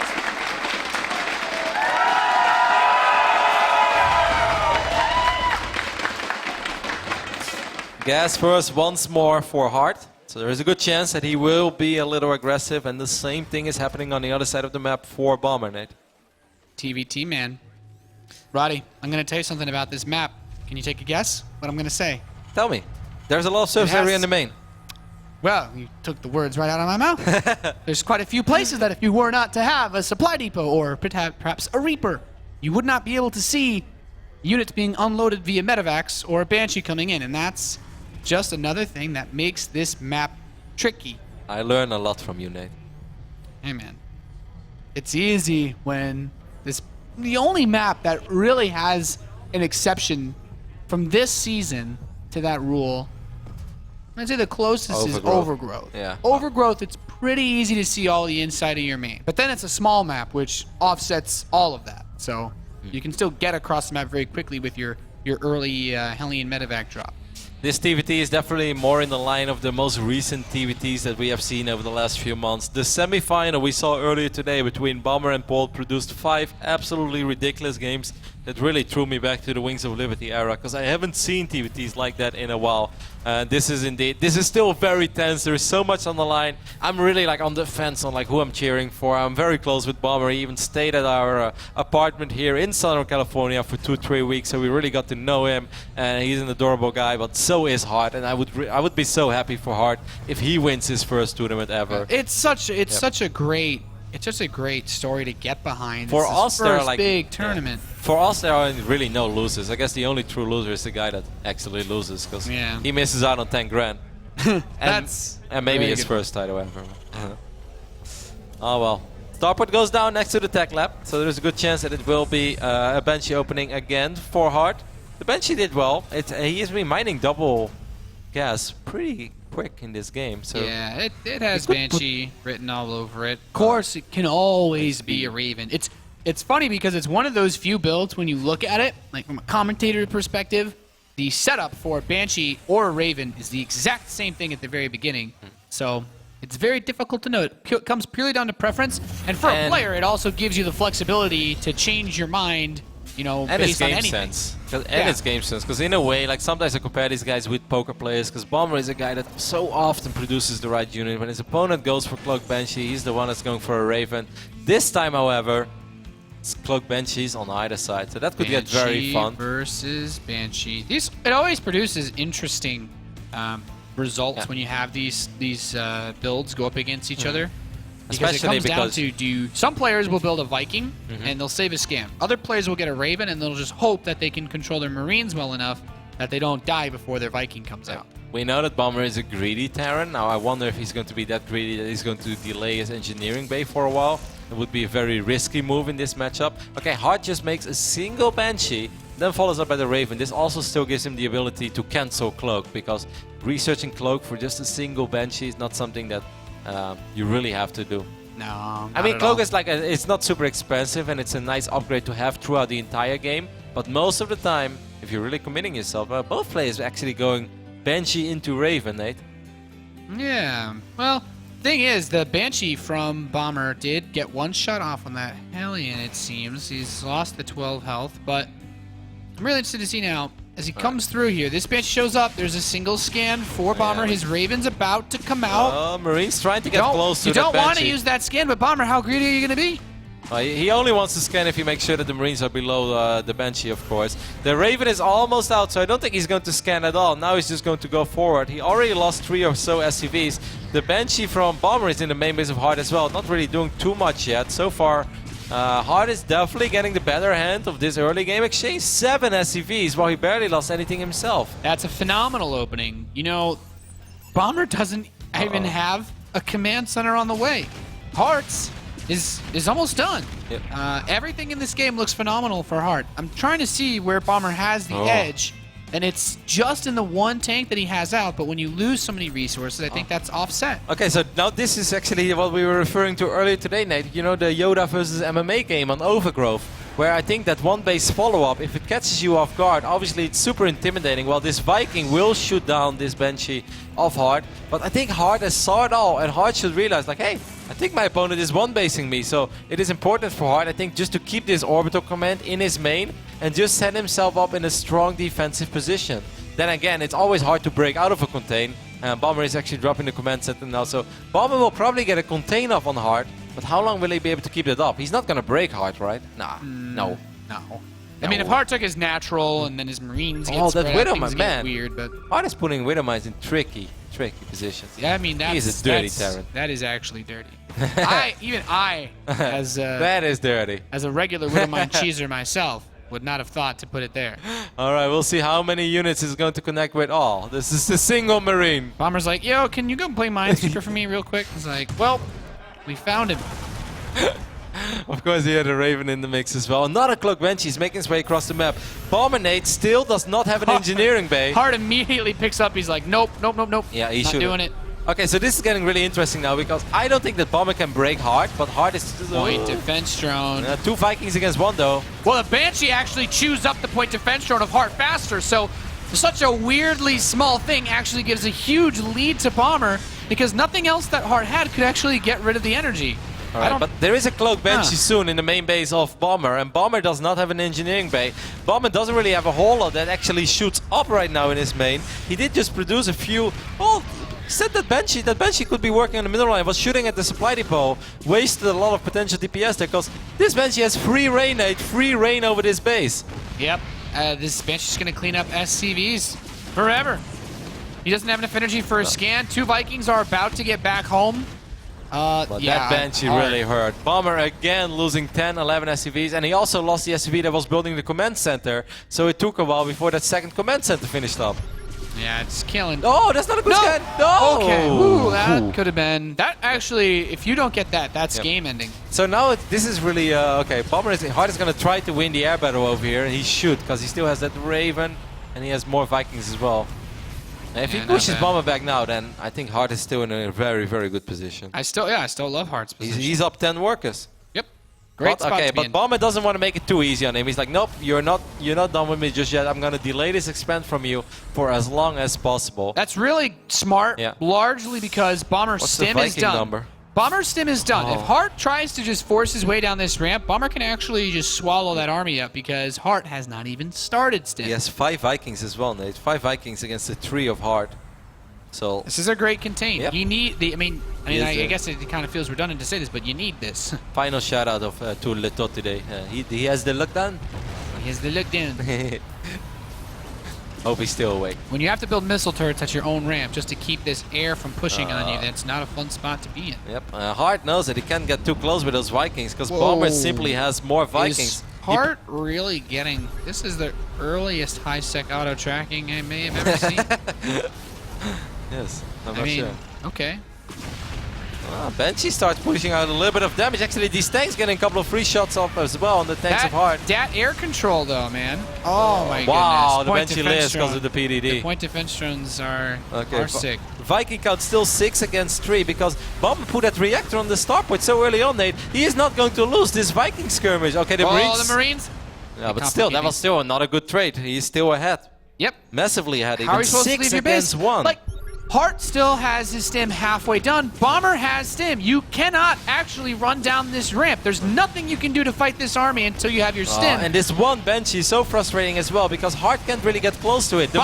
Gas first once more for Hart. So there is a good chance that he will be a little aggressive, and the same thing is happening on the other side of the map for Bomber, Nate. TvT, man. Roddy, I'm going to tell you something about this map. Can you take a guess what I'm going to say? Tell me. There's a lot of surface area in the main. Well, you took the words right out of my mouth. There's quite a few places that if you were not to have a supply depot or perhaps a Reaper, you would not be able to see units being unloaded via medevacs or a Banshee coming in, and that's just another thing that makes this map tricky. I learn a lot from you, Nate. Hey, man. It's easy when the only map that really has an exception from this season to that rule, I'd say the closest is Overgrowth. Yeah. Overgrowth, it's pretty easy to see all the inside of your main. But then it's a small map, which offsets all of that. So you can still get across the map very quickly with your early Hellion medevac drop. This TvT is definitely more in the line of the most recent TvTs that we have seen over the last few months. The semi-final we saw earlier today between Bomber and Paul produced 5 absolutely ridiculous games that really threw me back to the Wings of Liberty era, because I haven't seen TvTs like that in a while. This is still very tense. There is so much on the line. I'm really like on the fence on like who I'm cheering for. I'm very close with Bomber. He even stayed at our apartment here in Southern California for 2-3 weeks, so we really got to know him. And he's an adorable guy, but so is Hart. And I would be so happy for Hart if he wins his first tournament ever. It's such a great story to get behind. For it's us, first they're like big tournament. For us, there are really no losers. I guess the only true loser is the guy that actually loses, because he misses out on 10 grand. and maybe his first title ever. Oh well. Starport goes down next to the tech lab, so there's a good chance that it will be a Banshee opening again for Hart. The Banshee did well. He has been mining double gas pretty quick in this game. So yeah, it has Banshee written all over it. Of course, it can always be a Raven. It's funny because it's one of those few builds when you look at it, like from a commentator perspective, the setup for Banshee or a Raven is the exact same thing at the very beginning. So it's very difficult to know. It comes purely down to preference, and for a player, it also gives you the flexibility to change your mind, you know, and based on it's anything. game sense. It's game sense, because in a way, like sometimes I compare these guys with poker players, because Bomber is a guy that so often produces the right unit. When his opponent goes for Cloak Banshee, he's the one that's going for a Raven. This time, however, it's Cloak Banshees on either side, so that could get very fun. Versus Banshee. It always produces interesting results when you have these builds go up against each other. Especially because it comes down to some players will build a Viking and they'll save a scan. Other players will get a Raven and they'll just hope that they can control their Marines well enough that they don't die before their Viking comes out. We know that Bomber is a greedy Terran. Now I wonder if he's going to be that greedy that he's going to delay his engineering bay for a while. It would be a very risky move in this matchup. Okay, Hart just makes a single Banshee, then follows up by the Raven. This also still gives him the ability to cancel Cloak, because researching Cloak for just a single Banshee is not something that you really have to do. No, I mean, Cloak is like it's not super expensive, and it's a nice upgrade to have throughout the entire game. But most of the time, if you're really committing yourself, both players are actually going Banshee into Raven, Nate. Yeah, well, thing is, the Banshee from Bomber did get one shot off on that Hellion, it seems. He's lost the 12 health, but I'm really interested to see now, as he comes through here, this Banshee shows up, there's a single scan for Bomber, his Raven's about to come out. Marines trying to get close to the Banshee. You don't want to use that scan, but Bomber, how greedy are you going to be? He only wants to scan if he makes sure that the Marines are below the Banshee, of course. The Raven is almost out, so I don't think he's going to scan at all. Now he's just going to go forward. He already lost 3 or so SCVs. The Banshee from Bomber is in the main base of Hart as well, not really doing too much yet. So far, Hart is definitely getting the better hand of this early game exchange. 7 SCVs, while he barely lost anything himself. That's a phenomenal opening. You know, Bomber doesn't even have a command center on the way. Hart's is almost done. Yep. Everything in this game looks phenomenal for Hart. I'm trying to see where Bomber has the edge, and it's just in the one tank that he has out, but when you lose so many resources, I think that's offset. Okay, so now this is actually what we were referring to earlier today, Nate. You know, the Yoda versus MMA game on Overgrowth, where I think that one base follow-up, if it catches you off guard, obviously it's super intimidating. Well, this Viking will shoot down this Banshee of Hart, but I think Hart has saw it all, and Hart should realize, like, hey, I think my opponent is one-basing me, so it is important for Hart, I think, just to keep this orbital command in his main and just set himself up in a strong defensive position. Then again, it's always hard to break out of a contain. Bomber is actually dropping the command center now, so Bomber will probably get a contain off on Hard, but how long will he be able to keep that up? He's not gonna break Hard, right? Nah, no. I mean, if Hart took his natural and then his Marines get that spread out, Widowmine, things man. get weird, but Hard is putting Widowmines in tricky positions. yeah, I mean, He's a dirty Terran. That is actually dirty. I, as That is dirty. as a regular Widowmine cheeser myself, would not have thought to put it there. All right, we'll see how many units is going to connect with all. This is the single Marine. Bomber's like, yo, can you go play Minesweeper for me real quick? He's like, well, we found him. Of course, he had a Raven in the mix as well. Another Cloak Bench. He's making his way across the map. Bomber still does not have an engineering bay. Hart immediately picks up. He's like, nope. Yeah, he not should. doing it. Okay, so this is getting really interesting now because I don't think that Bomber can break Hard, but Hard is Point defense drone. 2 Vikings against 1 though. Well, the Banshee actually chews up the point defense drone of Hart faster, so such a weirdly small thing actually gives a huge lead to Bomber because nothing else that Hart had could actually get rid of the energy. All right, but there is a Cloak Banshee soon in the main base of Bomber, and Bomber does not have an engineering bay. Bomber doesn't really have a whole lot that actually shoots up right now in his main. He did just produce a few. Oh, said that Banshee could be working on the middle line, was shooting at the supply depot, wasted a lot of potential DPS there because this Banshee has free reign over this base. Yep, this Banshee's going to clean up SCVs forever. He doesn't have enough energy for a scan. 2 Vikings are about to get back home. But yeah, that Banshee really hurt. Bomber again losing 10, 11 SCVs, and he also lost the SCV that was building the command center, so it took a while before that second command center finished up. Yeah, it's killing. Oh, that's not a good scan. No! Okay, ooh, that could have been. That actually, if you don't get that, that's game ending. So now this is really, okay, Hard is going to try to win the air battle over here, and he should, because he still has that Raven, and he has more Vikings as well. And if he pushes Bomber back now, then I think Hard is still in a very, very good position. I still love Hart's position. He's up 10 workers. Yep. Great spot to be in. Bomber doesn't want to make it too easy on him. He's like, nope, you're not done with me just yet. I'm gonna delay this expand from you for as long as possible. That's really smart, largely because Bomber's stim is done. Number? Bomber's stim is done. If Hart tries to just force his way down this ramp, Bomber can actually just swallow that army up because Hart has not even started stim. He has 5 Vikings as well, Nate. 5 Vikings against the 3 of Hart. So this is a great contain. Yep. You need the. I guess it kind of feels redundant to say this, but you need this. Final shout out to Leto today. He has the look done. He has the look down. Hope he's still awake. When you have to build missile turrets at your own ramp just to keep this air from pushing on you, that's not a fun spot to be in. Yep. Hart knows that he can't get too close with those Vikings because Bomber simply has more Vikings. Is Hart really getting? This is the earliest high-sec auto tracking I may have ever seen. Yes, I'm not sure. Okay. Banshee starts pushing out a little bit of damage. Actually, these tanks getting a couple of free shots off as well on the tanks of Hart. That air control, though, man. Oh, my goodness. Wow, the Point Banshee lives because of the PDD. The point defense drones are sick. Viking count still 6 against 3 because Bomber put that reactor on the starport so early on, Nate. He is not going to lose this Viking skirmish. Okay, the Marines. Oh, the Marines. Yeah, but still, that was still not a good trade. He is still ahead. Yep. Massively ahead. How are you supposed to leave your base? 1. Like, Hart still has his stim halfway done. Bomber has stim. You cannot actually run down this ramp. There's nothing you can do to fight this army until you have your stim. And this one Banshee is so frustrating as well because Hart can't really get close to it. The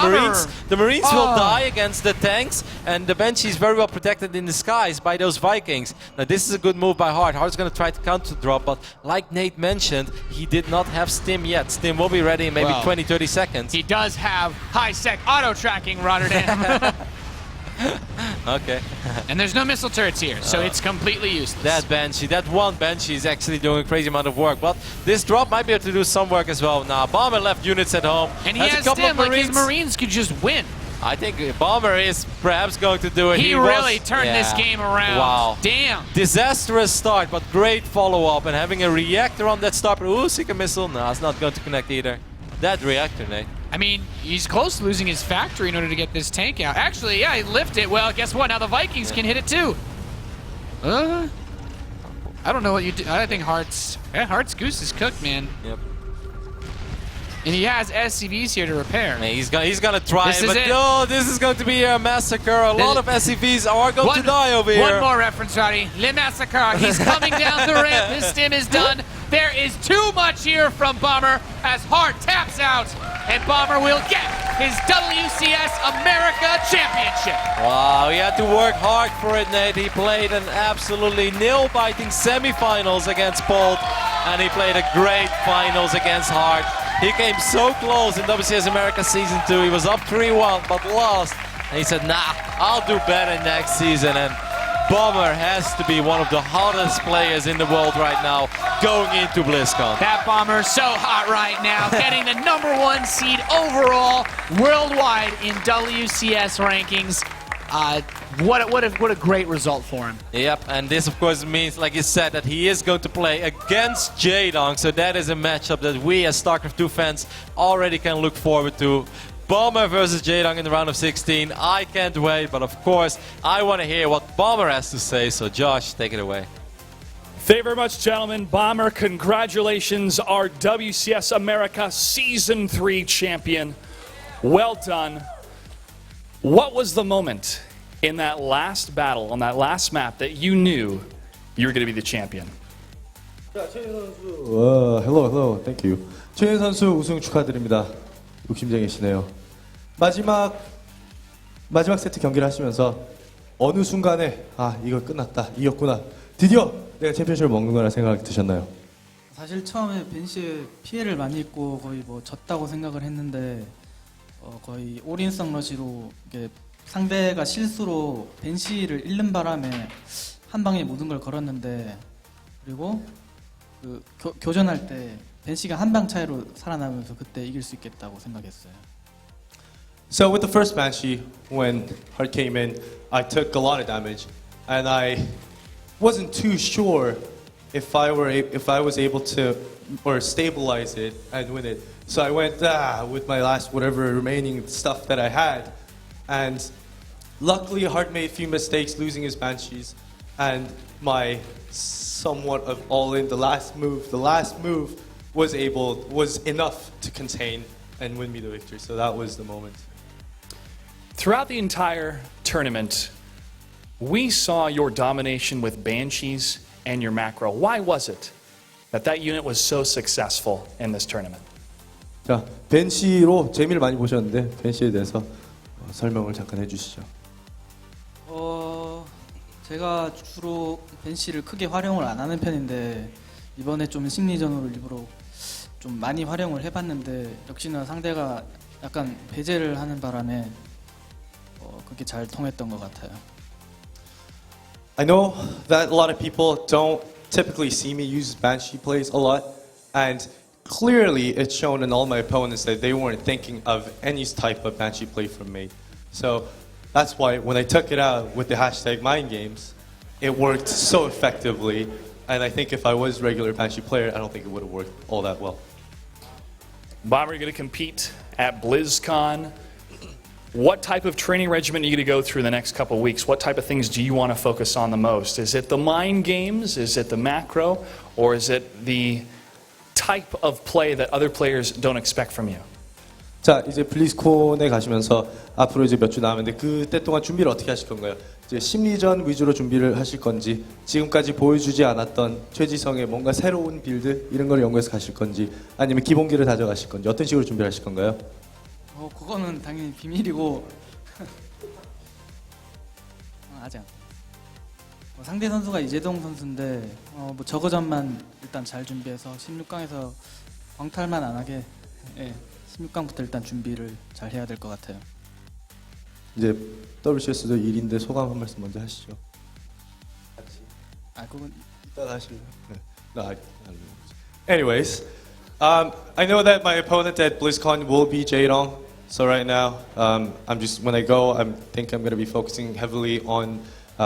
Marines will die against the tanks, and the Banshee is very well protected in the skies by those Vikings. Now this is a good move by Hart. Hart's going to try to counter drop, but like Nate mentioned, he did not have stim yet. Stim will be ready in maybe 20-30 seconds. He does have high-sec auto tracking, Rotterdam. Okay. And there's no missile turrets here, so it's completely useless. That one Banshee is actually doing a crazy amount of work, but this drop might be able to do some work as well. Now, Bomber left units at home. And he has stim, like his Marines could just win. I think Bomber is perhaps going to do it. He really turned this game around. Wow. Damn. Disastrous start, but great follow-up, and having a reactor on that start. Ooh, Seeker missile. No, it's not going to connect either. That reactor, Nate. I mean, he's close to losing his factory in order to get this tank out. Actually, yeah, he lifted it. Well, guess what? Now the Vikings can hit it too. I don't know what you do. I think Hart's goose is cooked, man. Yep. And he has SCVs here to repair. Man, he's gonna try this but no, this is going to be a massacre. A lot of SCVs are going to die over here. One more reference, Roddy. Le Massacre. He's coming down the ramp. His stim is done. There is too much here from Bomber as Hart taps out, and Bomber will get his WCS America Championship. Wow, he had to work hard for it, Nate. He played an absolutely nail-biting semifinals against Bolt, and he played a great finals against Hart. He came so close in WCS America Season 2. He was up 3-1, but lost. And he said, nah, I'll do better next season. And Bomber has to be one of the hottest players in the world right now going into BlizzCon. That Bomber's so hot right now, getting the #1 seed overall worldwide in WCS rankings. What a great result for him. Yep, and this of course means, like you said, that he is going to play against Jaedong. So that is a matchup that we as StarCraft 2 fans already can look forward to. Bomber versus Jaedong in the round of 16. I can't wait, but of course, I want to hear what Bomber has to say. So Josh, take it away. Thank you very much, gentlemen. Bomber, congratulations, our WCS America Season 3 champion. Well done. What was the moment in that last battle, on that last map, that you knew you were going to be the champion? hello, thank you. 최윤 선수 우승 축하드립니다. 욕심쟁이시네요. 마지막 세트 경기를 하시면서 어느 순간에 이거 끝났다, 이겼구나, 드디어 내가 챔피언십을 먹는구나 생각이 드셨나요? 사실 처음에 벤시에 피해를 많이 입고 거의 뭐 졌다고 생각을 했는데 거의 올인성 러시로 이게 상대가 실수로 벤시를 잃는 바람에 한 방에 모든 걸 걸었는데, 그리고 그 교전할 때 벤시가 한 방 차이로 살아나면서 그때 이길 수 있겠다고 생각했어요. So with the first Banshee, when Hart came in, I took a lot of damage, and I wasn't too sure if I was able to or stabilize it and win it. So I went with my last whatever remaining stuff that I had, and luckily Hart made a few mistakes losing his Banshees, and my somewhat of all in the last move was enough to contain and win me the victory. So that was the moment. Throughout the entire tournament, we saw your domination with Banshees and your macro. Why was it that unit was so successful in this tournament? 자, 벤시로 재미를 많이 보셨는데 벤시에 대해서 설명을 잠깐 해주시죠. 제가 주로 벤시를 크게 활용을 안 하는 편인데 이번에 좀 심리전으로 일부러 좀 많이 활용을 해봤는데 역시나 상대가 약간 배제를 하는 바람에 그게 잘 통했던 것 같아요. I know that a lot of people don't typically see me use Banshee plays a lot, and clearly it's shown in all my opponents that they weren't thinking of any type of Banshee play from me. So that's why when I took it out with the hashtag #MindGames, it worked so effectively, and I think if I was a regular Banshee player, I don't think it would have worked all that well. Bomber, you're going to compete at BlizzCon. What type of training regimen are you going to go through the next couple of weeks? What type of things do you want to focus on the most? Is it the mind games? Is it the macro? Or is it the type of play that other players don't expect from you? 자, 이제 블리즈콘에 가시면서 앞으로 이제 몇 주 남았는데 그때 동안 준비를 어떻게 하실 건가요? 이제 심리전 위주로 준비를 하실 건지, 지금까지 보여주지 않았던 최지성의 뭔가 새로운 빌드 이런 걸 연구해서 가실 건지, 아니면 기본기를 다져가실 건지, 어떤 식으로 준비를 하실 건가요? 그거는 당연히 비밀이고 아직 상대 선수가 이재동 선수인데 뭐 저거전만 일단 잘 준비해서 16강에서 광탈만 안 하게 16강부터 일단 준비를 잘 해야 될 것 같아요. 이제 WCS도 일인데 소감 한 말씀 먼저 하시죠. 그건 이따가 하실래요? 네. No, anyways, I know that my opponent at BlizzCon will be Jaedong. So right now, when I go, I think I'm going to be focusing heavily on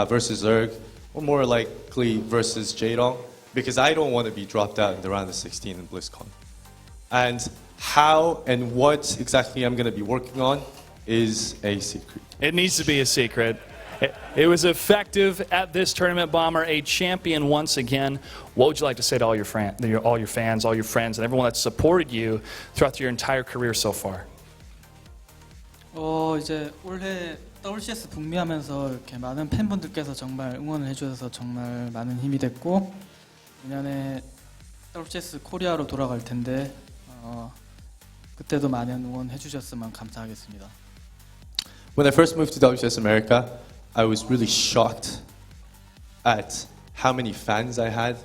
versus Zerg, or more likely versus Jaedong, because I don't want to be dropped out in the round of 16 in BlizzCon. And how and what exactly I'm going to be working on is a secret. It needs to be a secret. It was effective at this tournament, Bomber, a champion once again. What would you like to say to all your fans, all your friends, and everyone that's supported you throughout your entire career so far? 이제 올해 WCS 북미하면서 이렇게 많은 팬분들께서 정말 응원을 해주셔서 정말 많은 힘이 됐고, 내년에 WCS 코리아로 돌아갈 텐데 그때도 많은 응원해 주셨으면 감사하겠습니다. When I first moved to WCS America, I was really shocked at how many fans I had,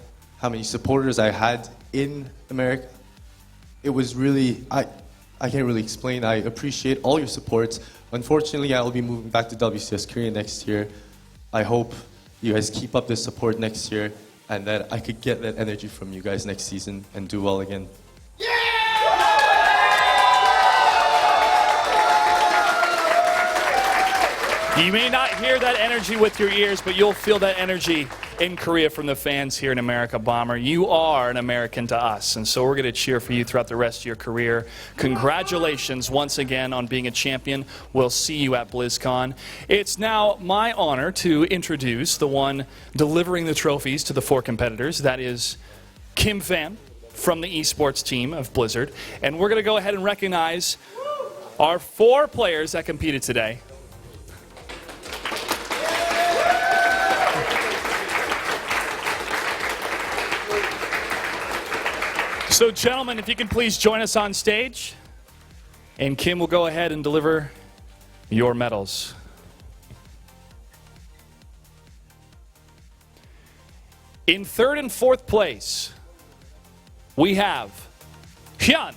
how many supporters I had in America. It was really, I can't really explain. I appreciate all your support. Unfortunately, I'll be moving back to WCS Korea next year. I hope you guys keep up this support next year and that I could get that energy from you guys next season and do well again. You may not hear that energy with your ears, but you'll feel that energy in Korea from the fans here in America, Bomber. You are an American to us, and so we're going to cheer for you throughout the rest of your career. Congratulations once again on being a champion. We'll see you at BlizzCon. It's now my honor to introduce the one delivering the trophies to the 4 competitors. That is Kim Pham from the esports team of Blizzard. And we're going to go ahead and recognize our 4 players that competed today. So, gentlemen, if you can please join us on stage, and Kim will go ahead and deliver your medals. In 3rd and 4th place, we have Hyun.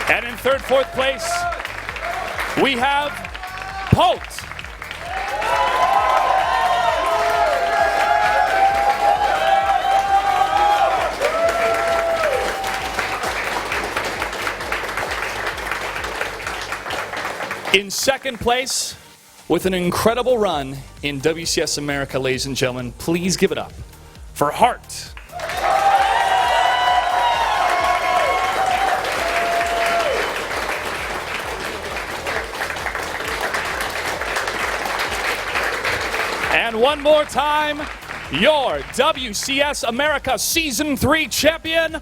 And in 3rd, 4th place, we have Pote. In 2nd place, with an incredible run in WCS America, ladies and gentlemen, please give it up for Hart. And one more time, your WCS America Season 3 champion,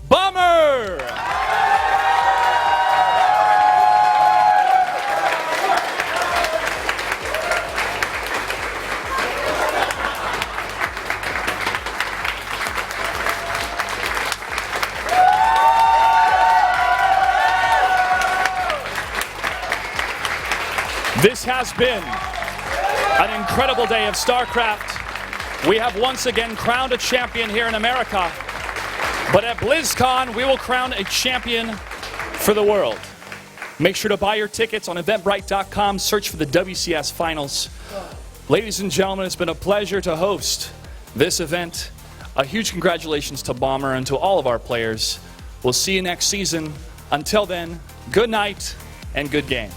Bomber! This has been an incredible day of StarCraft. We have once again crowned a champion here in America, but at BlizzCon we will crown a champion for the world. Make sure to buy your tickets on eventbrite.com, search for the WCS Finals. Ladies and gentlemen, it's been a pleasure to host this event. A huge congratulations to Bomber and to all of our players. We'll see you next season. Until then, good night and good game.